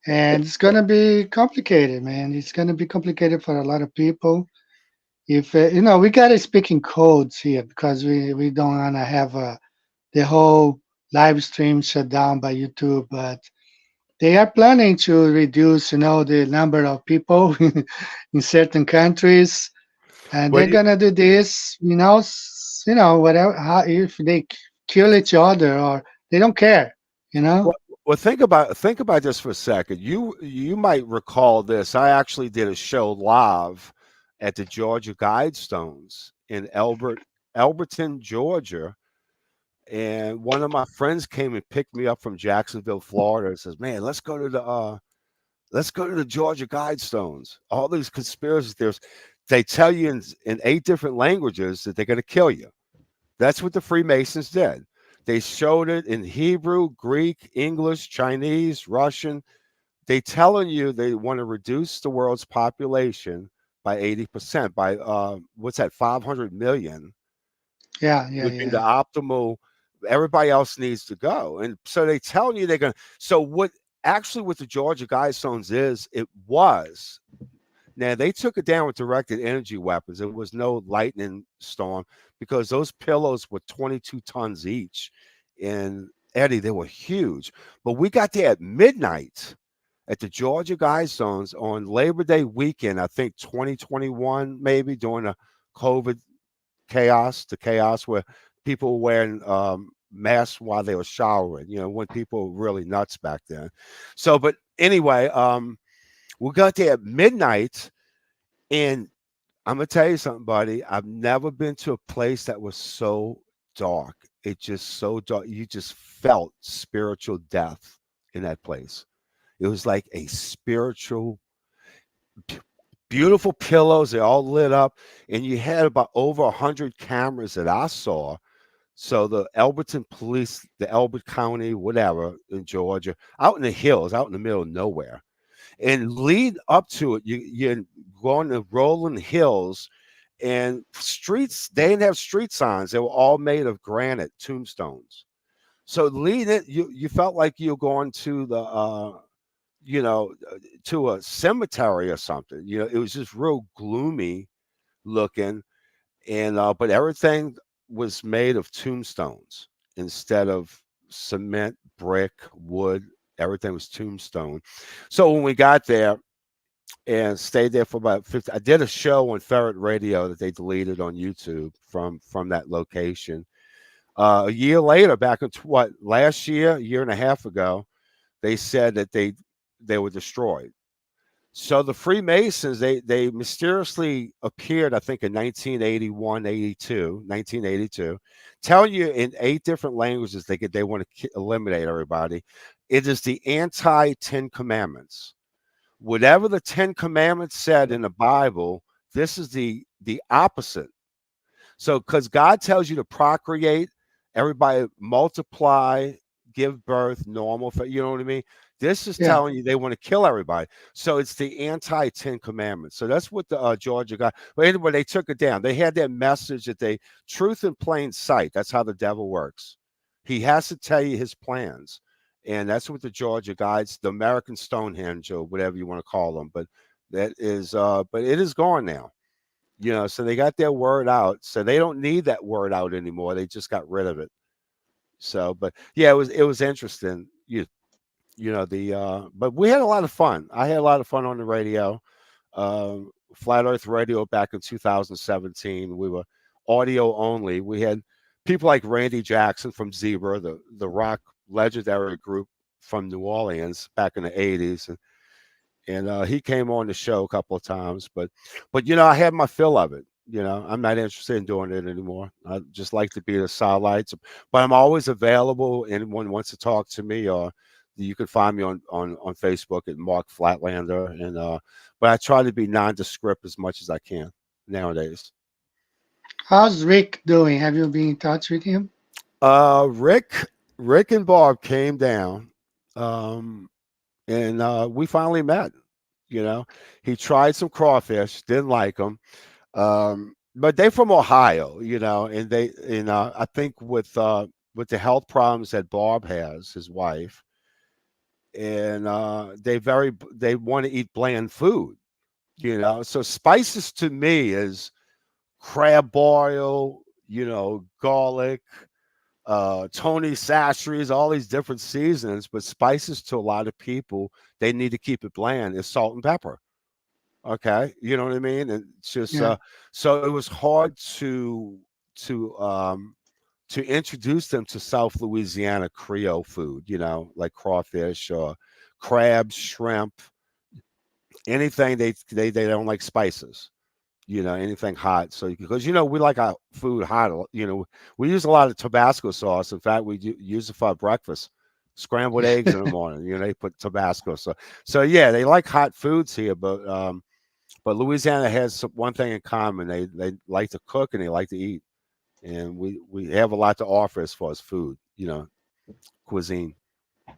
Speaker 3: and it's gonna be complicated, man. It's gonna be complicated for a lot of people. If we gotta speak in codes here because we don't wanna have the whole live stream shut down by YouTube, but they are planning to reduce, the number of people in certain countries, and
Speaker 4: Well,
Speaker 3: they're
Speaker 4: you,
Speaker 3: gonna do this, whatever. If they kill each other or they don't care, you know.
Speaker 4: well, well, think about this for a second. You might recall this. I actually did a show live at the Georgia Guidestones in Alberton, Georgia, and one of my friends came and picked me up from Jacksonville, Florida, and says, "Man, let's go to the Georgia Guidestones. All these conspiracy theories, they tell you in 8 different languages that they're going to kill you." That's what the Freemasons did. They showed it in Hebrew, Greek, English, Chinese, Russian. They telling you they want to reduce the world's population by 80%. By what's that? 500 million would be the
Speaker 3: Yeah.
Speaker 4: optimal. Everybody else needs to go, and so they telling you they're going to. So what the Georgia Guidestones is? It was. Now they took it down with directed energy weapons. It was no lightning storm because those pillows were 22 tons each. And Eddie, they were huge. But we got there at midnight at the Georgia Guidestones on Labor Day weekend, I think 2021, maybe during the COVID the chaos where people were wearing masks while they were showering, when people were really nuts back then. So, but anyway, we got there at midnight, and I'm gonna tell you something, buddy. I've never been to a place that was so dark. It just so dark. You just felt spiritual death in that place. It was like a spiritual, beautiful pillows. They all lit up, and you had about over 100 cameras that I saw. So the Alberton police, the Albert County, whatever in Georgia, out in the hills, out in the middle of nowhere, and lead up to it, you're going to rolling hills, and streets, they didn't have street signs. They were all made of granite tombstones. So leading it, you felt like you were going to the you know, to a cemetery or something. You know, it was just real gloomy looking, and but everything was made of tombstones instead of cement, brick, wood. Everything was tombstone. So when we got there and stayed there for about 50, I did a show on Ferret Radio that they deleted on YouTube from that location. A year later, back in what, last year and a half ago, they said that they were destroyed. So the Freemasons, they mysteriously appeared, I think, in 1981, 82, 1982, telling you in 8 different languages they want to eliminate everybody. It is the anti-Ten Commandments. Whatever the Ten Commandments said in the Bible, this is the opposite. So, because God tells you to procreate, everybody multiply, give birth, normal, you know what I mean? This is
Speaker 3: Yeah.
Speaker 4: telling you they want to kill everybody. So it's the anti-Ten Commandments. So that's what the Georgia got. But anyway, they took it down. They had their message that truth in plain sight. That's how the devil works. He has to tell you his plans. And that's what the Georgia guides, the American Stonehenge, or whatever you want to call them. But that is, but it is gone now. You know, so they got their word out. So they don't need that word out anymore. They just got rid of it. So, but yeah, it was interesting. You know, but we had a lot of fun. I had a lot of fun on the radio. Flat Earth Radio back in 2017. We were audio only. We had people like Randy Jackson from Zebra, the rock legendary group from New Orleans back in the 80s. And he came on the show a couple of times, but you know, I had my fill of it. You know, I'm not interested in doing it anymore. I just like to be the sidelights, but I'm always available. Anyone wants to talk to me, or you can find me on Facebook at Mark Flatlander. And but I try to be nondescript as much as I can nowadays.
Speaker 3: How's Rick doing? Have you been in touch with him?
Speaker 4: Rick and Bob came down, um, and we finally met. You know, he tried some crawfish, didn't like them. But they're from Ohio, you know, and I think with the health problems that Bob has, his wife, and they want to eat bland food, you know. So spices to me is crab boil, you know, garlic, Tony Sacheries, all these different seasons. But spices to a lot of people, they need to keep it bland, is salt and pepper. Okay, you know what I mean? And it's just
Speaker 3: Yeah.
Speaker 4: so it was hard to to introduce them to South Louisiana Creole food, you know, like crawfish or crabs, shrimp, anything they don't like spices, you know, anything hot. So because you know we like our food hot, you know, we use a lot of Tabasco sauce. In fact, use it for our breakfast. Scrambled eggs in the morning, you know, they put Tabasco. So yeah, they like hot foods here, but Louisiana has one thing in common. They like to cook and they like to eat. And we have a lot to offer as far as food, you know, cuisine.
Speaker 3: All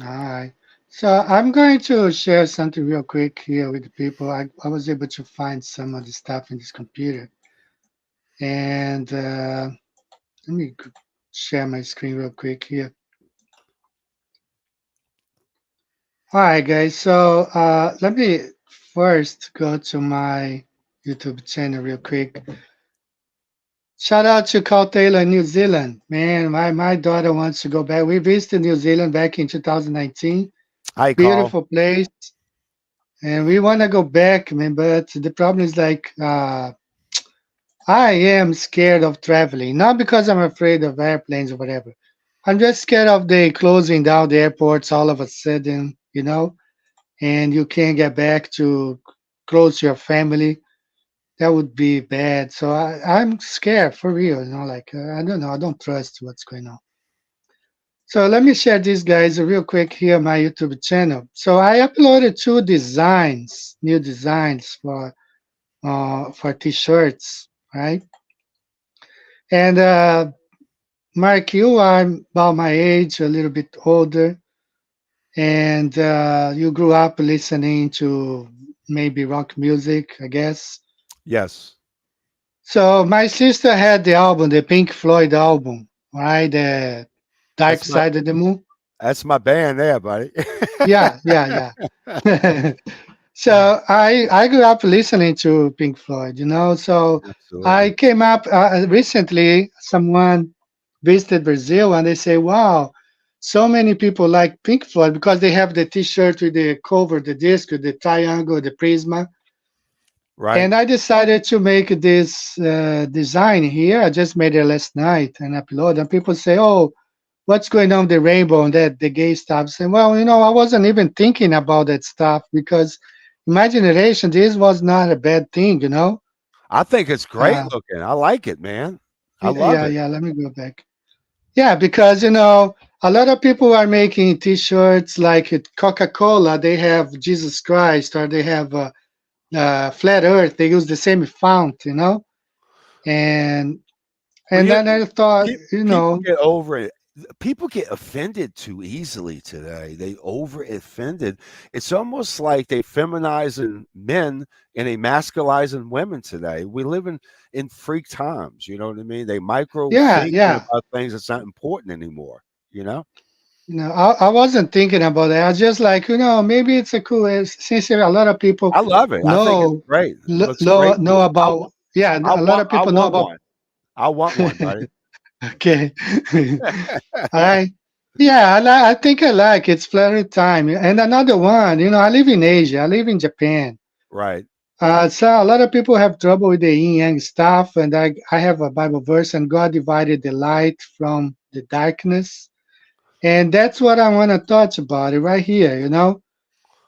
Speaker 3: right. So I'm going to share something real quick here with the people. I was able to find some of the stuff in this computer. And let me share my screen real quick here. All right, guys. So let me first go to my YouTube channel real quick. Shout out to Carl Taylor, New Zealand. Man, my daughter wants to go back. We visited New Zealand back in 2019.
Speaker 4: Hi, Carl.
Speaker 3: Beautiful place. And we want to go back, man. But the problem is like, I am scared of traveling. Not because I'm afraid of airplanes or whatever. I'm just scared of they closing down the airports all of a sudden, you know, and you can't get back to close to your family. That would be bad. So I'm scared for real, you know, like I don't know. I don't trust what's going on. So let me share these guys real quick here on my YouTube channel. So I uploaded two designs, new designs for t-shirts, right? And Mark, you are about my age, a little bit older, and you grew up listening to maybe rock music, I guess.
Speaker 4: Yes.
Speaker 3: So my sister had the album, the Pink Floyd album, right? The Dark
Speaker 4: That's my
Speaker 3: Side of the Moon.
Speaker 4: that's my band there, buddy.
Speaker 3: Yeah, yeah, yeah. So I grew up listening to Pink Floyd, you know. So I
Speaker 4: Absolutely.
Speaker 3: came up recently. Someone visited Brazil and they say, "Wow, so many people like Pink Floyd because they have the T-shirt with the cover, the disc, with the triangle, the prisma."
Speaker 4: Right.
Speaker 3: And I decided to make this design here. I just made it last night and upload. And people say, "Oh, what's going on with the rainbow and that the gay stuff?" Saying, "Well, you know, I wasn't even thinking about that stuff because in my generation, this was not a bad thing, you know."
Speaker 4: I think it's great
Speaker 3: Uh,
Speaker 4: looking. I like it, man. I love
Speaker 3: yeah,
Speaker 4: it.
Speaker 3: yeah. Let me go back. Yeah, because you know, a lot of people are making T-shirts like Coca-Cola. They have Jesus Christ, or they have flat Earth. They use the same font, you know, and
Speaker 4: Well,
Speaker 3: and then I thought, you
Speaker 4: people
Speaker 3: know,
Speaker 4: get over it. People get offended too easily today. They over offended. It's almost like they feminizing men and they masculizing women today. We live in freak times. You know what I mean? They micro
Speaker 3: yeah,
Speaker 4: thinking
Speaker 3: yeah.
Speaker 4: about things that's not important anymore. You know?
Speaker 3: No, I wasn't thinking about that. I was just like, you know, maybe it's a cool, since a lot of people
Speaker 4: I love it. I think it's
Speaker 3: know,
Speaker 4: great. It looks great.
Speaker 3: know about, yeah, a lot of
Speaker 4: I
Speaker 3: people know
Speaker 4: want
Speaker 3: about,
Speaker 4: one. I want one, buddy.
Speaker 3: okay. All right. Yeah, I think I like it's flirty time. And another one, you know, I live in Asia, I live in Japan.
Speaker 4: Right.
Speaker 3: So a lot of people have trouble with the yin yang stuff, and I have a Bible verse, and God divided the light from the darkness. And that's what I want to touch about it right here, you know.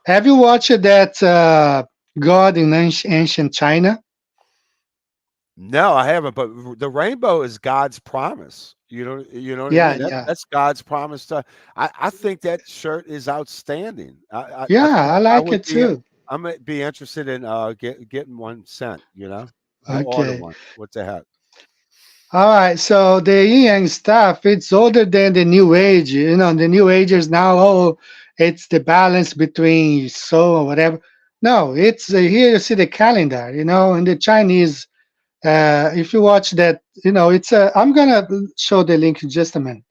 Speaker 3: Have you watched that God in ancient China?
Speaker 4: No, I haven't, but the rainbow is God's promise. You know what I
Speaker 3: Yeah,
Speaker 4: mean?
Speaker 3: yeah,
Speaker 4: That's God's promise to I think that shirt is outstanding. I
Speaker 3: yeah.
Speaker 4: think
Speaker 3: I
Speaker 4: I
Speaker 3: like
Speaker 4: would
Speaker 3: it too.
Speaker 4: I might be interested in getting one sent, you know? I'll order
Speaker 3: Okay.
Speaker 4: one. What the heck?
Speaker 3: All right. So the yin yang stuff, it's older than the New Age. You know, the New Agers now, oh, it's the balance between soul or whatever. No, it's here you see the calendar. You know, in the Chinese, if you watch that, you know, it's I'm gonna show the link in just a minute.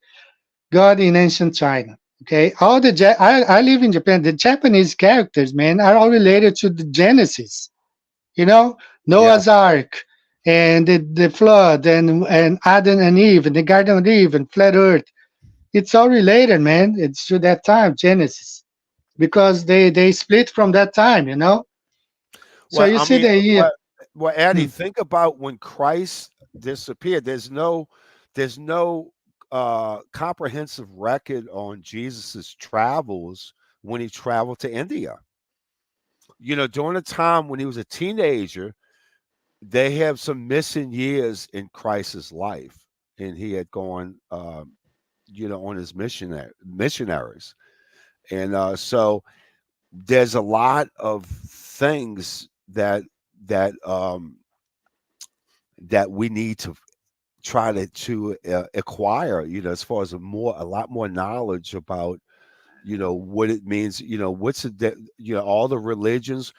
Speaker 3: God in ancient China. Okay, all the I live in Japan. The Japanese characters, man, are all related to the Genesis. You know,
Speaker 4: Yeah.
Speaker 3: Noah's Ark and the flood and Adam and Eve and the Garden of Eve and flat Earth. It's all related, man. It's to that time, Genesis, because they split from that time. You know, so
Speaker 4: Well,
Speaker 3: you
Speaker 4: I
Speaker 3: see
Speaker 4: mean,
Speaker 3: the year.
Speaker 4: Eddie,
Speaker 3: Hmm.
Speaker 4: think about when Christ disappeared. There's no comprehensive record on Jesus's travels when he traveled to India. During the time when he was a teenager, they have some missing years in Christ's life, and he had gone, on his missionaries, and so there's a lot of things that that we need to try to acquire. As far as a lot more knowledge about what it means. What's it that all the religions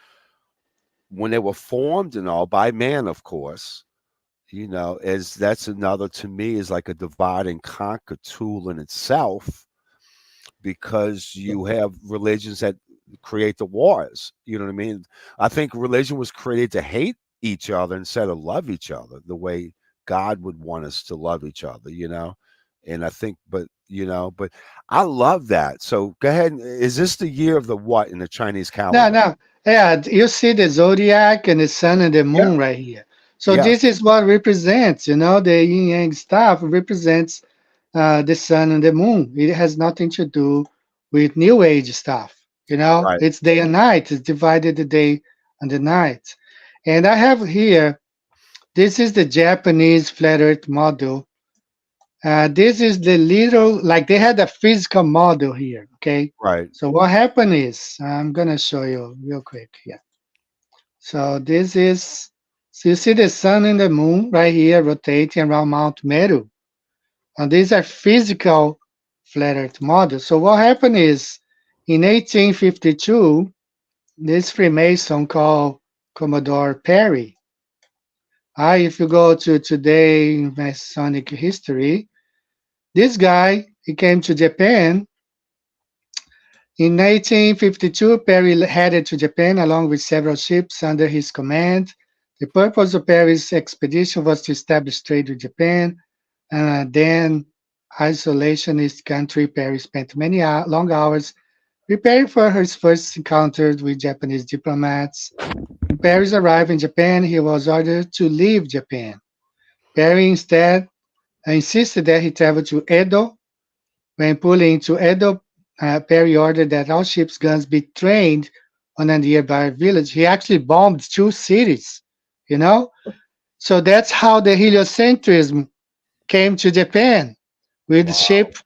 Speaker 4: when they were formed and all by man, of course. As that's another to me is like a divide and conquer tool in itself because you have religions that create the wars. You know what I mean? I think religion was created to hate each other instead of love each other the way God would want us to love each other. And I think, but I love that. So go ahead. Is this the year of the what in the Chinese
Speaker 3: No,
Speaker 4: calendar?
Speaker 3: no. Yeah, you see the zodiac and the sun and the
Speaker 4: Yeah.
Speaker 3: moon right here. So
Speaker 4: Yes.
Speaker 3: this is what represents, you know, the yin yang stuff represents the sun and the moon. It has nothing to do with new age stuff. You know,
Speaker 4: Right.
Speaker 3: it's day and night. It's divided the day and the night. And I have here, this is the Japanese flat earth model. This is the little, like they had a physical model here. Okay.
Speaker 4: Right.
Speaker 3: So what happened is, I'm going to show you real quick here. So this is, so you see the sun and the moon right here rotating around Mount Meru. And these are physical flat Earth models. So what happened is in 1852, this Freemason called Commodore Perry, If you go to today Masonic history, this guy, he came to Japan in 1852. Perry headed to Japan along with several ships under his command. The purpose of Perry's expedition was to establish trade with Japan. Then, isolationist country, Perry spent many long hours preparing for his first encounter with Japanese diplomats. When Perry arrived in Japan, he was ordered to leave Japan. Perry instead insisted that he travel to Edo. When pulling into Edo, Perry ordered that all ships' guns be trained on a nearby village. He actually bombed two cities, you know? So that's how the heliocentrism came to Japan with
Speaker 4: Wow.
Speaker 3: ship,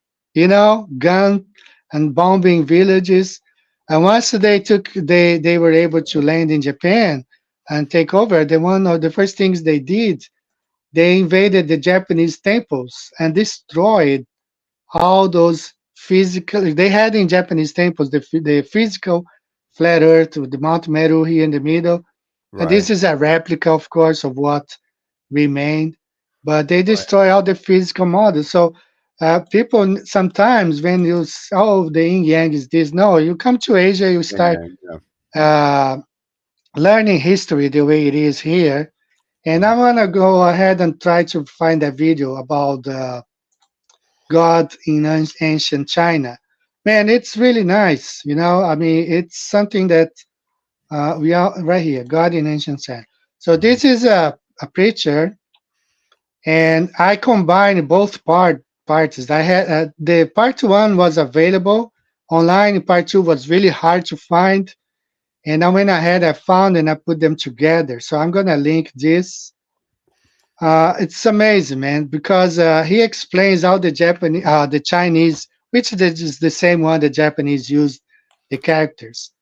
Speaker 3: gun and bombing villages. And once they were able to land in Japan and take over, one of the first things they did, they invaded the Japanese temples and destroyed all those physical. They had in Japanese temples the physical flat Earth with the Mount Meru here in the middle, and
Speaker 4: Right.
Speaker 3: this is a replica, of course, of what remained. But they
Speaker 4: Right.
Speaker 3: destroy all the physical models. So people sometimes when the yin yang is this. No, you come to Asia, you
Speaker 4: Yeah.
Speaker 3: start
Speaker 4: Yeah.
Speaker 3: uh, learning history the way it is here. And I
Speaker 4: Mhm.
Speaker 3: want to go ahead and try to find a video about God in ancient China. Man, it's really nice. I mean, it's something that we are right here, God in ancient China. So
Speaker 4: Mhm.
Speaker 3: this is a preacher, and I combined both parts. I had the part one was available online. Part two was really hard to find, and I went ahead, I found, and I put them together. So I'm gonna link this. It's amazing, man, because he explains how the Chinese, which is the same one the Japanese used, the characters.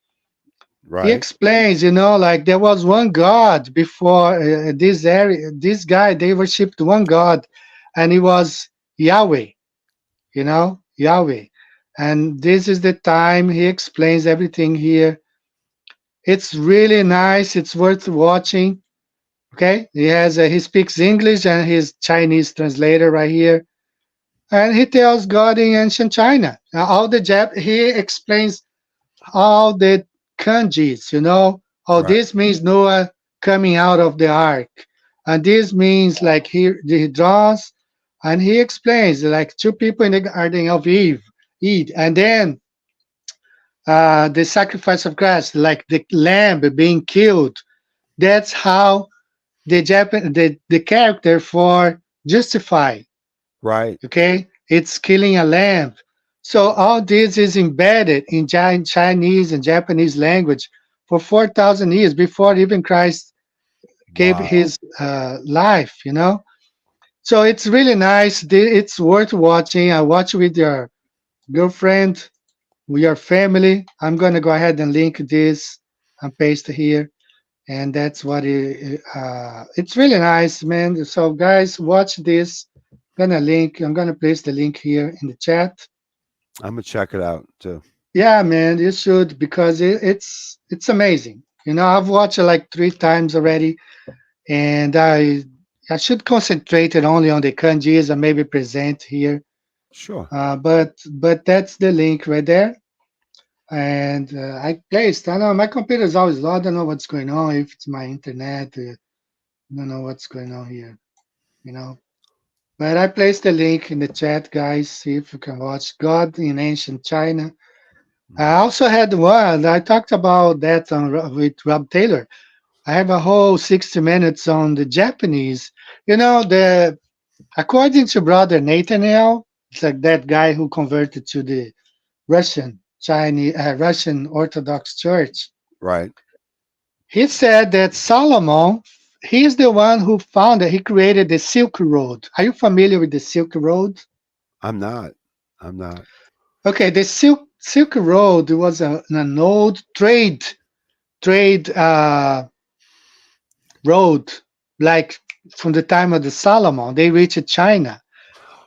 Speaker 3: He
Speaker 4: Right.
Speaker 3: explains, like there was one god before this area. This guy, they worshipped one god, and he was Yahweh. Yahweh. And this is the time he explains everything here. It's really nice. It's worth watching. Okay, he speaks English and his Chinese translator right here, and he tells God in ancient China. All the he explains all the kanjis. Oh,
Speaker 4: Right.
Speaker 3: this means Noah coming out of the ark, and this means like he draws, and he explains like two people in the Garden of Eve, and then the sacrifice of Christ, like the lamb being killed. That's how the character for justify,
Speaker 4: Right.
Speaker 3: okay, it's killing a lamb. So all this is embedded in Chinese and Japanese language for 4,000 years before even Christ gave
Speaker 4: Wow.
Speaker 3: his life. So it's really nice. It's worth watching. I watch with your girlfriend, with your family. I'm gonna go ahead and link this and paste here, and that's what it's really nice, man. So guys, watch this. I'm gonna place the link here in the chat.
Speaker 4: I'm gonna check it out too.
Speaker 3: Yeah, man, you should, because it's amazing. I've watched it like 3 times already, and I should concentrate it only on the kanjis and maybe present here.
Speaker 4: Sure.
Speaker 3: But that's the link right there. And I placed. I know my computer is always low. I don't know what's going on. If it's my internet, I don't know what's going on here. You know. But I placed the link in the chat, guys. See if you can watch God in Ancient China. I
Speaker 4: Mhm.
Speaker 3: also had one. I talked about that with Rob Taylor. I have a whole 60 minutes on the Japanese. The according to Brother Nathaniel, it's like that guy who converted to the Russian Orthodox Church.
Speaker 4: Right.
Speaker 3: He said that Solomon, he's the one who he created the Silk Road. Are you familiar with the Silk Road?
Speaker 4: I'm not. I'm not.
Speaker 3: Okay, the Silk Road was an old trade road, like from the time of the Solomon. They reached China,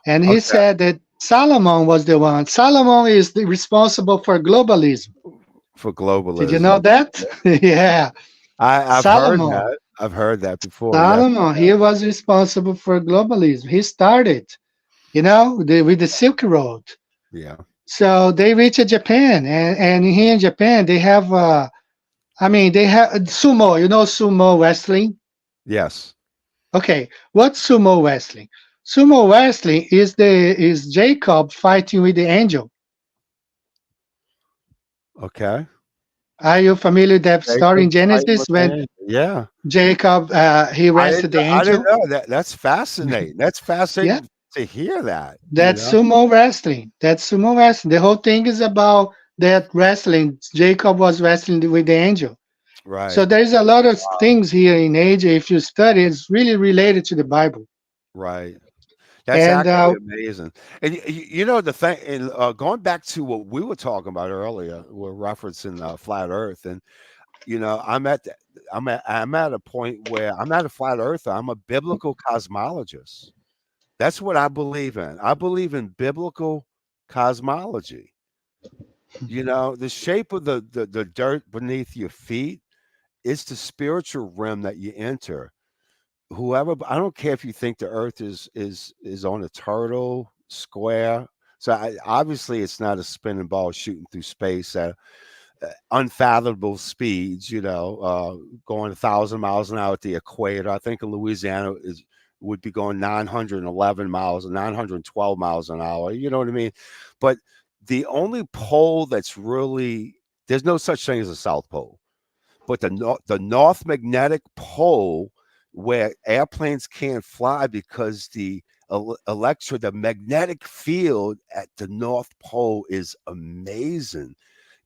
Speaker 3: and he
Speaker 4: Okay.
Speaker 3: said that Solomon was the one. Solomon is responsible for globalism.
Speaker 4: For
Speaker 3: Did you know
Speaker 4: globalism.
Speaker 3: that? Yeah,
Speaker 4: I've heard
Speaker 3: Solomon.
Speaker 4: that. I've heard that before. Yes.
Speaker 3: Solomon, he was responsible for globalism. He started, with the Silk Road.
Speaker 4: Yeah.
Speaker 3: So they reached Japan, and here in Japan they have, they have sumo. You know sumo wrestling.
Speaker 4: Yes.
Speaker 3: Okay, what's sumo wrestling? Sumo wrestling is Jacob fighting with the angel.
Speaker 4: Okay.
Speaker 3: Are you familiar with that story
Speaker 4: Jacob
Speaker 3: in
Speaker 4: fighting
Speaker 3: Genesis
Speaker 4: with
Speaker 3: when
Speaker 4: the yeah.
Speaker 3: Jacob he wrestled the
Speaker 4: I didn't
Speaker 3: angel?
Speaker 4: know that. That's fascinating. That's
Speaker 3: Yeah,
Speaker 4: fascinating to hear that, you
Speaker 3: that's
Speaker 4: know?
Speaker 3: sumo wrestling. That's sumo wrestling. The whole thing is about that wrestling. Jacob was wrestling with the angel. So
Speaker 4: Right.
Speaker 3: there's a lot of things here in Asia. If you study, it's really related to the Bible.
Speaker 4: Right. That's
Speaker 3: And
Speaker 4: actually amazing. And you know the thing, and going back to what we were talking about earlier, we're referencing flat Earth, and I'm at a point where I'm not a flat earther. I'm a biblical cosmologist. That's what I believe in. I believe in biblical cosmology. You know, the shape of the dirt beneath your feet is the spiritual realm that you enter. Whoever, I don't care if you think the earth is on a turtle square. So obviously it's not a spinning ball shooting through space at unfathomable speeds, going 1,000 miles an hour at the equator. I think in Louisiana would be going 911 miles, 912 miles an hour. You know what I mean? But the only pole that's really, there's no such thing as a South Pole, but the North Magnetic Pole, where airplanes can't fly because the magnetic field at the North Pole is amazing.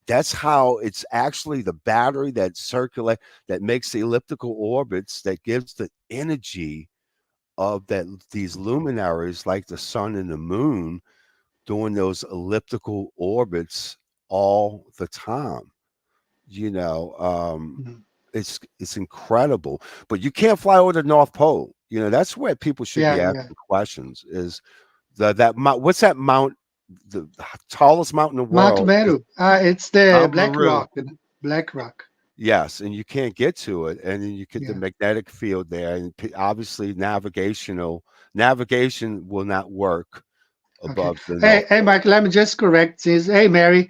Speaker 4: That's how it's actually the battery that makes the elliptical orbits, that gives the energy of these luminaries like the sun and the moon doing those elliptical orbits all the time. You know, it's incredible. But you can't fly over the North Pole. That's where people should be
Speaker 3: yeah, yeah.
Speaker 4: asking questions. Is what's that mount? The tallest mountain in the
Speaker 3: Mount
Speaker 4: world is
Speaker 3: Meru. It's the
Speaker 4: Mount
Speaker 3: Black
Speaker 4: Meru.
Speaker 3: Rock. Black Rock.
Speaker 4: Yes, and you can't get to it, and then you get the
Speaker 3: Yeah.
Speaker 4: magnetic field there, and obviously navigation will not work
Speaker 3: Okay.
Speaker 4: above the North
Speaker 3: Hey,
Speaker 4: Pole.
Speaker 3: Mike, let me just correct this. Hey, Mary,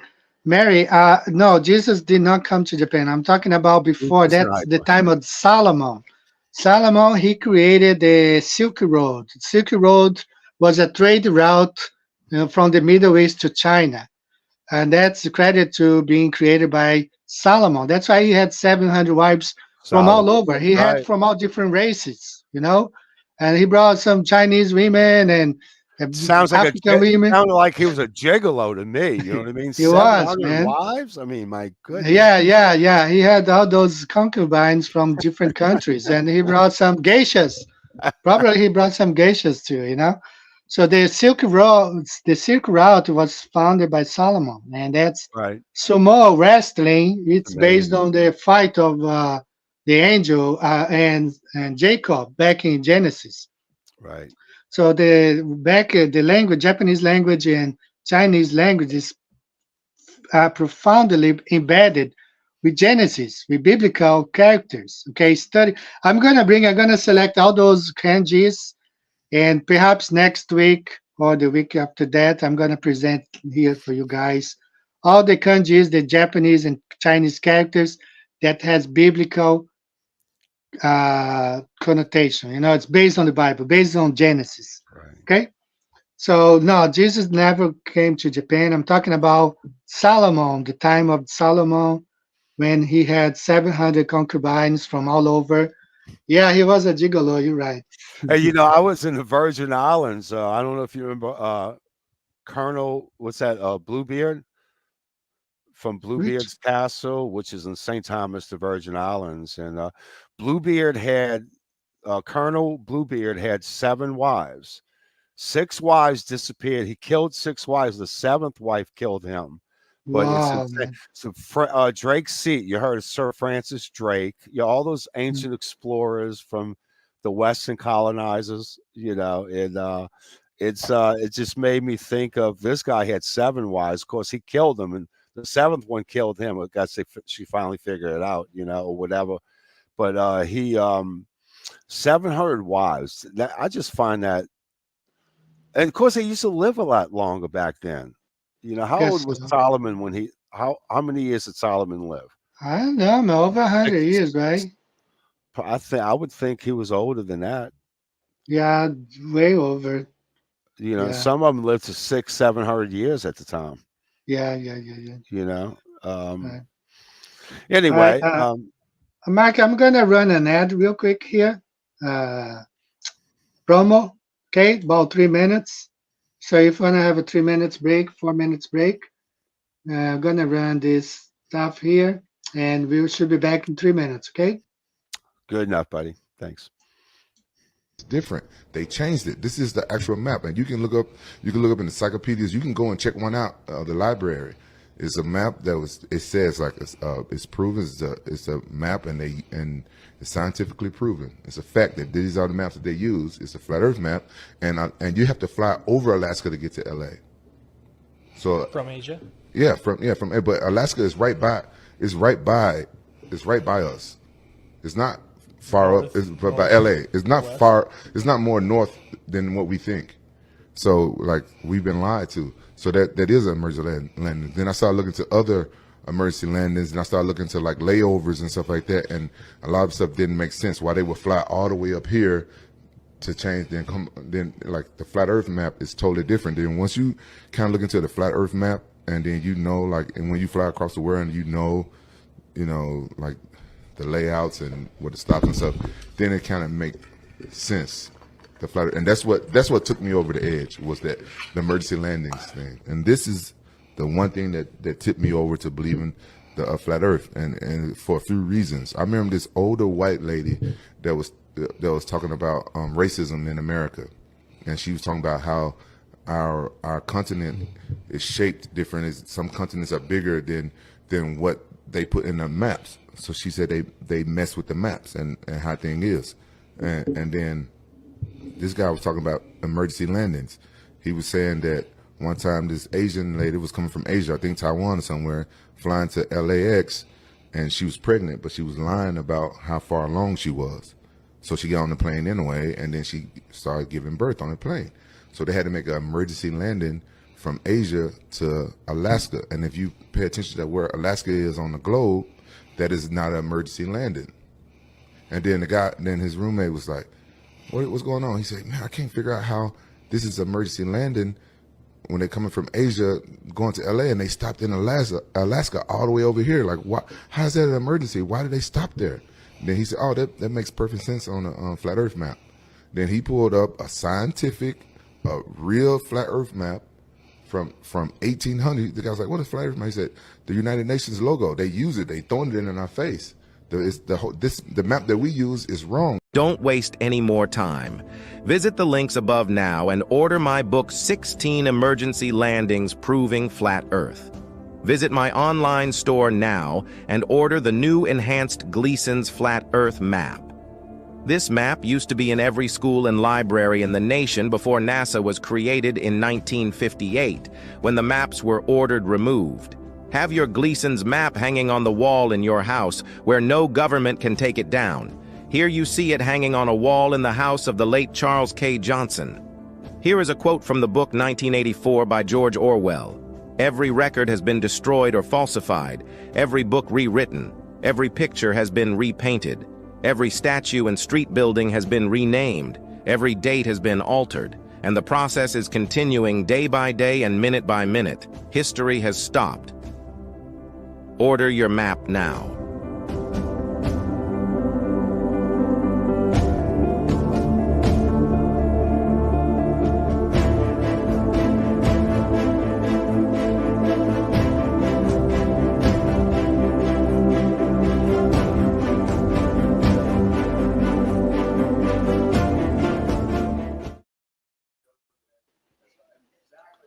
Speaker 3: no, Jesus did not come to Japan. I'm talking about
Speaker 4: It's
Speaker 3: before.
Speaker 4: just an
Speaker 3: That's the
Speaker 4: idea.
Speaker 3: time of Solomon. Solomon, he created the Silk Road. Silk Road was a trade route, from the Middle East to China. And that's credit to being created by Solomon. That's why he had 700 wives from all
Speaker 4: Solomon,
Speaker 3: over.
Speaker 4: that's
Speaker 3: He had
Speaker 4: right.
Speaker 3: from all different races. And he brought some Chinese women and
Speaker 4: Sounds like
Speaker 3: African women.
Speaker 4: sounded like he was a gigolo to me. You know what I mean?
Speaker 3: He was,
Speaker 4: 700
Speaker 3: man.
Speaker 4: wives. I mean, my goodness.
Speaker 3: Yeah, yeah, yeah. He had all those concubines from different countries, and he brought some geishas. Probably he brought some geishas too. So the Silk Route was founded by Solomon, and that's
Speaker 4: Right.
Speaker 3: sumo wrestling.
Speaker 4: It's
Speaker 3: It's based
Speaker 4: amazing.
Speaker 3: on the fight of the angel and Jacob back in Genesis.
Speaker 4: Right.
Speaker 3: So the language, Japanese language and Chinese language is profoundly embedded with Genesis, with biblical characters. Okay, study. I'm gonna select all those kanjis, and perhaps next week or the week after that, I'm gonna present here for you guys all the kanjis, the Japanese and Chinese characters that has biblical connotation. It's based on the Bible, based on Genesis.
Speaker 4: Right.
Speaker 3: Okay. So no, Jesus never came to Japan. I'm talking about Solomon, the time of Solomon, when he had 700 concubines from all over. Yeah, he was a gigolo. You're right.
Speaker 4: Hey, I was in the Virgin Islands. I don't know if you remember Colonel, what's that? Bluebeard from
Speaker 3: Which?
Speaker 4: Bluebeard's Castle, which is in St. Thomas, the Virgin Islands. And Bluebeard had Colonel Bluebeard had 7 wives. 6 wives disappeared. He killed 6 wives. The seventh wife killed him. But it's
Speaker 3: Wow,
Speaker 4: insane.
Speaker 3: man.
Speaker 4: So Drake's Seat. You heard of Sir Francis Drake. All those ancient explorers from the Western colonizers. And it just made me think of this guy had 7 wives. Of course, he killed them, and the seventh one killed him. I guess she finally figured it out, or whatever. but he 700 wives. That, I just find that, and of course they used to live a lot longer back then. You know, how old
Speaker 3: Guess
Speaker 4: was
Speaker 3: so.
Speaker 4: Solomon when he how many years did Solomon live?
Speaker 3: I don't know, over 100
Speaker 4: Six-
Speaker 3: years, right?
Speaker 4: I would think he was older than that.
Speaker 3: Yeah, way over.
Speaker 4: You know,
Speaker 3: Yeah,
Speaker 4: some of them lived to 600, 700 years at the time.
Speaker 3: yeah.
Speaker 4: You know.
Speaker 3: Right. All right,
Speaker 4: Anyway,
Speaker 3: Mark, I'm gonna run an ad real quick here. Uh, Promo, okay, about 3 minutes. So if you wanna have a 3 minutes break, 4 minutes break, I'm gonna run this stuff here, and we should be back in 3 minutes, okay?
Speaker 4: good enough, buddy. Thanks.
Speaker 5: It's different. They changed it. This is the actual map, and you can look up in encyclopedias. You can go and check one out. The library. It's a map that was. It says like it's proven. It's a map, and it's scientifically proven. It's a fact that these are the maps that they use. It's a flat Earth map, and you have to fly over Alaska to get to LA. So
Speaker 6: From Asia?
Speaker 5: from but Alaska is right by. It's right by. It's right by us. It's not far up. It's but by LA. It's not
Speaker 6: west?
Speaker 5: far. It's not more north than what we think. So like we've been lied to. So that is an emergency landing. Then I started looking to other emergency landings, and I started looking to like layovers and stuff like that. And a lot of stuff didn't make sense. Why they would fly all the way up here to change, then like the flat Earth map is totally different. Then once you kind of look into the flat Earth map, and then and when you fly across the world, and like the layouts and what the stops and stuff, then it kind of make sense. The flat, and that's what took me over the edge was that the emergency landings thing. And this is the one thing that tipped me over to believing the flat Earth, and for a few reasons. I remember this older white lady that was talking about racism in America, and she was talking about how our continent is shaped different. Some continents are bigger than what they put in the maps. So she said they mess with the maps and how thing is, and then this guy was talking about emergency landings. He was saying that one time this Asian lady was coming from Asia, I think Taiwan or somewhere, flying to LAX, and she was pregnant, but she was lying about how far along she was. So she got on the plane anyway, and then she started giving birth on the plane. So they had to make an emergency landing from Asia to Alaska. And if you pay attention to where Alaska is on the globe, that is not an emergency landing. And then his roommate was like, what's going on? He said, man, I can't figure out how this is emergency landing when they're coming from Asia going to LA, and they stopped in Alaska all the way over here. Like, why? How is that an emergency? Why did they stop there? And then he said, oh, that makes perfect sense on a flat Earth map. Then he pulled up a scientific, real flat Earth map from 1800. The guy was like, what is flat Earth map? He said, the United Nations logo. They use it. They throwing it in our face. The map that we use is wrong.
Speaker 7: Don't waste any more time. Visit the links above now and order my book, 16 Emergency Landings Proving Flat Earth. Visit my online store now and order the new enhanced Gleason's Flat Earth map. This map used to be in every school and library in the nation before NASA was created in 1958, when the maps were ordered removed. Have your Gleason's map hanging on the wall in your house where no government can take it down. Here you see it hanging on a wall in the house of the late Charles K. Johnson. Here is a quote from the book 1984 by George Orwell. Every record has been destroyed or falsified, every book rewritten, every picture has been repainted, every statue and street building has been renamed, every date has been altered, and the process is continuing day by day and minute by minute. History has stopped. Order your map now.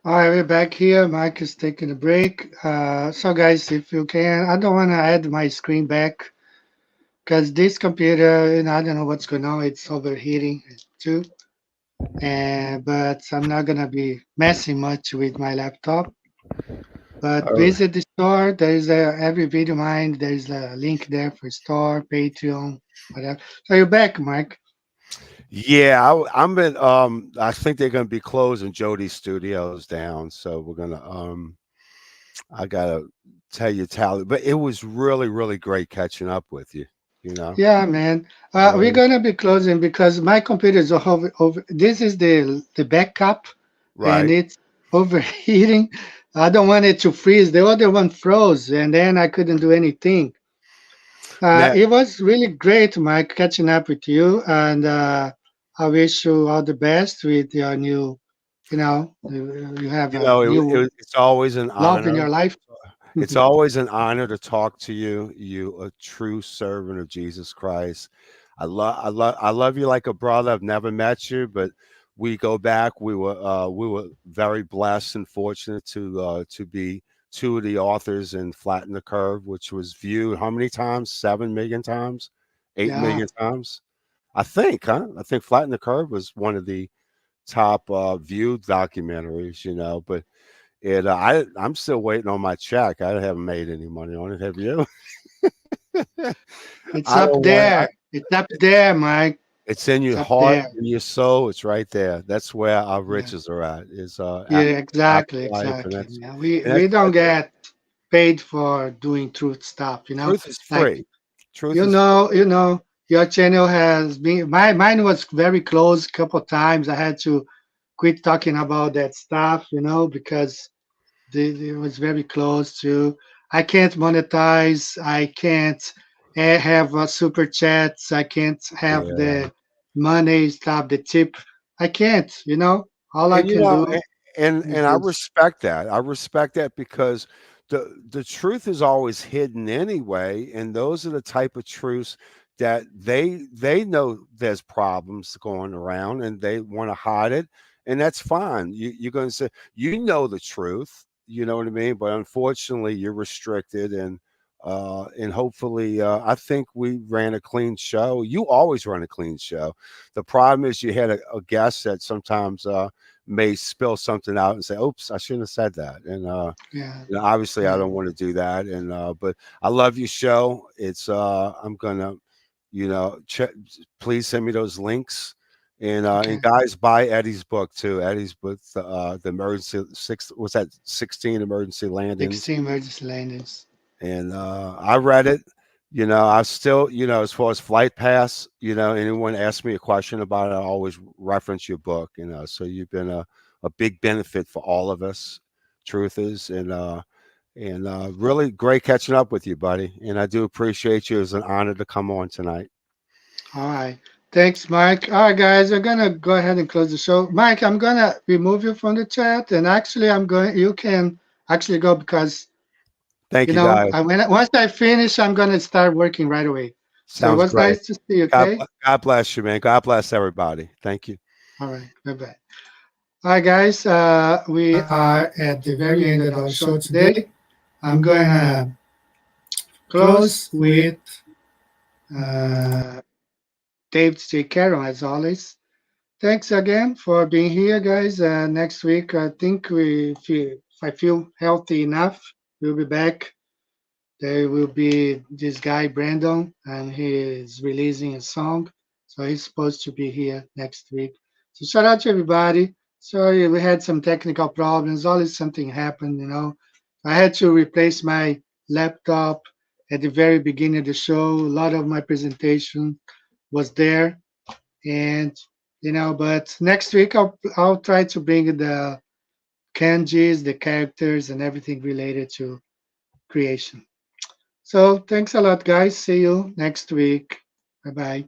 Speaker 3: All right, we're back here. Mike is taking a break. So guys, if you can, I don't want to add my screen back because this computer, I don't know what's going on. It's overheating too. But I'm not gonna be messing much with my laptop. But visit the store. There's every video mine. There's a link there for store, Patreon, whatever. So you're back, Mike.
Speaker 4: Yeah, I'm in. I think they're going to be closing Jody's studios down, so we're gonna. I gotta tell you, Tally, but it was really, really great catching up with you. You know.
Speaker 3: Yeah, man. We're
Speaker 4: Really.
Speaker 3: gonna be closing because my computer is over. This is the backup, and
Speaker 4: Right.
Speaker 3: it's overheating. I don't want it to freeze. The other one froze, and then I couldn't do anything.
Speaker 4: Now,
Speaker 3: It was really great, Mike, catching up with you, and I wish you all the best with your new, you have
Speaker 4: you
Speaker 3: a
Speaker 4: know,
Speaker 3: new
Speaker 4: it's always an
Speaker 3: love in
Speaker 4: honor.
Speaker 3: your life.
Speaker 4: It's always an honor to talk to you. You a true servant of Jesus Christ. I love you like a brother. I've never met you, but we go back. We were very blessed and fortunate to be two of the authors in Flatten the Curve, which was viewed how many times? 7 million times, 8 million
Speaker 3: Yeah,
Speaker 4: times. I think, huh? I think Flatten the Curve was one of the top viewed documentaries, but I'm still waiting on my check. I haven't made any money on it. Have you?
Speaker 3: it's
Speaker 4: I
Speaker 3: up
Speaker 4: don't want
Speaker 3: there. It's up there, Mike.
Speaker 4: it's in
Speaker 3: It's
Speaker 4: your
Speaker 3: up
Speaker 4: heart,
Speaker 3: there.
Speaker 4: in your soul. It's right there. That's where our
Speaker 3: Yeah,
Speaker 4: riches are at. Is
Speaker 3: yeah, exactly,
Speaker 4: afterlife, and
Speaker 3: exactly.
Speaker 4: that's
Speaker 3: Yeah,
Speaker 4: and
Speaker 3: we don't
Speaker 4: that's
Speaker 3: get paid for doing truth stuff,
Speaker 4: truth is
Speaker 3: like
Speaker 4: free. Truth is
Speaker 3: your channel has been mine was very close a couple times. I had to quit talking about that stuff, because it was very close to. I can't monetize. I can't have super chats. I can't have
Speaker 4: yeah.
Speaker 3: the money stuff, the tip. I can't. All I
Speaker 4: And
Speaker 3: can do
Speaker 4: and
Speaker 3: is
Speaker 4: I
Speaker 3: this.
Speaker 4: respect that. I respect that because the truth is always hidden anyway, and those are the type of truths that they know there's problems going around and they want to hide it, and that's fine. You're going to say the truth, you know what I mean? But unfortunately, you're restricted and hopefully I think we ran a clean show. You always run a clean show. The problem is you had a guest that sometimes may spill something out and say, "Oops, I shouldn't have said that." And
Speaker 3: Yeah.
Speaker 4: obviously, I
Speaker 3: Yeah.
Speaker 4: don't want to do that. And but I love your show. It's I'm gonna, please send me those links. And
Speaker 3: Okay.
Speaker 4: guys, buy Eddie's book too. Eddie's book, the emergency 16 emergency landings.
Speaker 3: 16 emergency landings.
Speaker 4: And I read it. I still, as far as Flight Pass, anyone asks me a question about it, I always reference your book. So you've been a big benefit for all of us, truthers, and really great catching up with you, buddy. And I do appreciate you. It was an honor to come on tonight.
Speaker 3: All right. Thanks, Mike. All right, guys, we're gonna go ahead and close the show. Mike, I'm gonna remove you from the chat, and actually, you can actually go because
Speaker 4: Thank you, guys.
Speaker 3: once I finish, I'm gonna start working right away. So it
Speaker 4: Sounds
Speaker 3: was
Speaker 4: great.
Speaker 3: nice to see you.
Speaker 4: God,
Speaker 3: Okay.
Speaker 4: God bless you, man. God bless everybody. Thank you.
Speaker 3: All right. Bye bye. All right, guys. We are at the very end of our show today. I'm gonna close with Dave J. Carroll as always. Thanks again for being here, guys. Next week, I think if I feel healthy enough, we'll be back. There will be this guy, Brandon, and he is releasing a song. So he's supposed to be here next week. So shout out to everybody. Sorry, we had some technical problems. Always something happened. I had to replace my laptop at the very beginning of the show. A lot of my presentation was there. And but next week I'll try to bring the kanjis, the characters, and everything related to creation. So thanks a lot, guys. See you next week. Bye bye.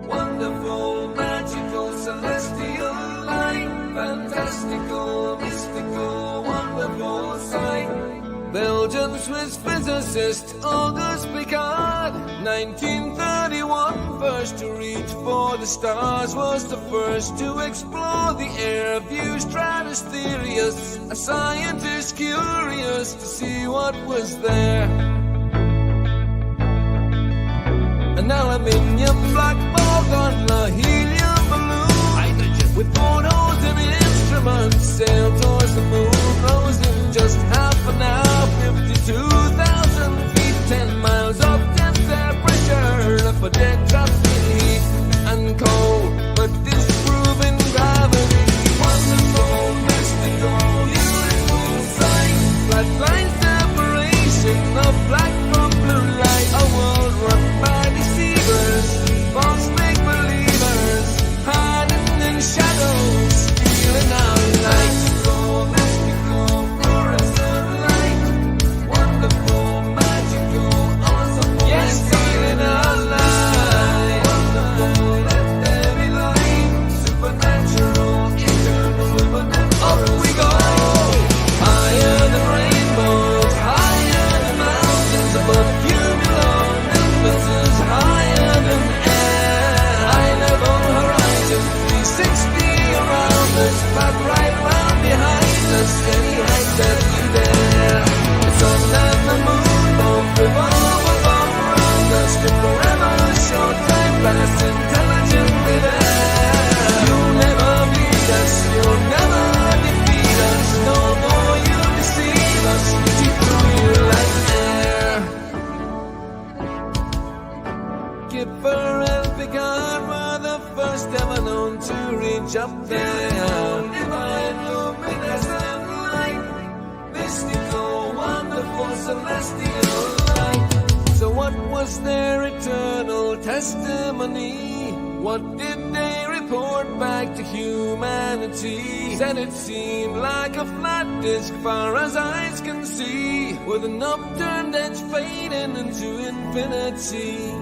Speaker 6: Wonderful, magical, celestial light, fantastical, mystical, wonderful sight. Belgian Swiss physicist Auguste Picard, 1931, first to reach for the stars, was the first to explore the air view stratospherius, a scientist curious to see what was there. An aluminium black ball a helium balloon with photos and instruments, sailed towards the moon, rose in just half an hour, 52,000 feet, 10 miles up, 10 temperature, left for dead, trapped in heat and cold, but disproving gravity. Wonderful, mystical, beautiful sight, flat line separation of black from blue light, a world run by deceivers, false make-believers, hiding in shadows, stealing our light. Mystical, fluorescent light, wonderful, magical, awesome, yes, stealing our light. Wonderful, let there be light, supernatural, eternal, supernatural. Up we go, higher than rainbows, higher than mountains, above cumulonimbus, higher than air, high level horizon, 360 around us, back right round behind us, any height that you dare. The sun and the moon both revolve above around us, to forever short time pass intelligently there. You'll never beat us, you'll never defeat us, no more you deceive us, we see through you like air. Kipper and Picard were the first ever known to reach up there. Divine luminescent light, mystical, wonderful, celestial light. So what was their eternal testimony? What did they report back to humanity? Said it seemed like a flat disk far as eyes can see, with an upturned edge fading into infinity.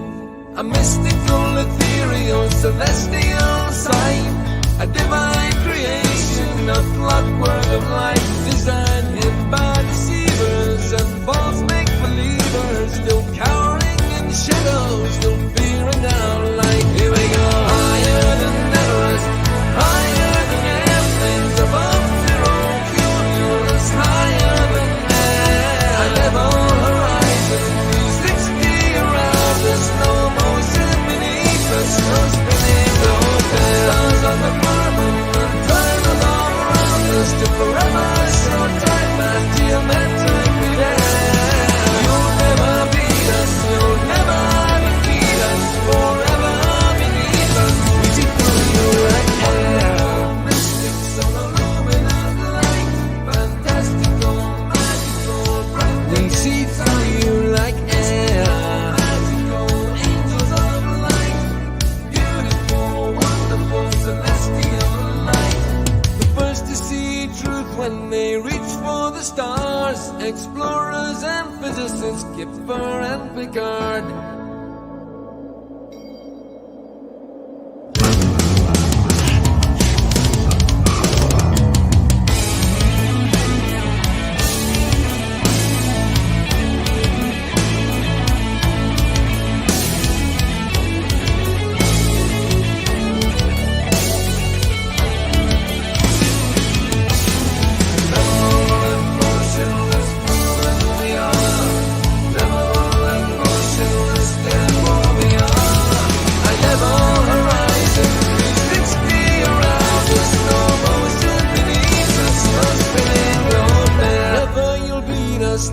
Speaker 6: A mystical, ethereal, celestial sight, a divine creation, a clockwork of light, designed hid by deceivers and false make-believers, still cowering in the shadows, still fearing our light. Here we go, higher than Everest, higher than airplanes, above zero cumulus, higher than air, high level horizon, 360 around us, no motion beneath us, no spinning, no fair. Stars on the firmament, turn along around us, to forever short time pass geometrically there. You'll never beat us, you'll never defeat us, forever beneath us, we see through you like air. Mystic, luminous light, fantastical, magical, bright, we see through you like air. Magical, angels of light, beautiful, wonderful, celestial light. The first to see truth when they reach for the stars, explorers and physicists, Kipper and Picard.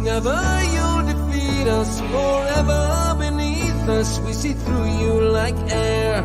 Speaker 6: Never you'll defeat us, forever beneath us, we see through you like air.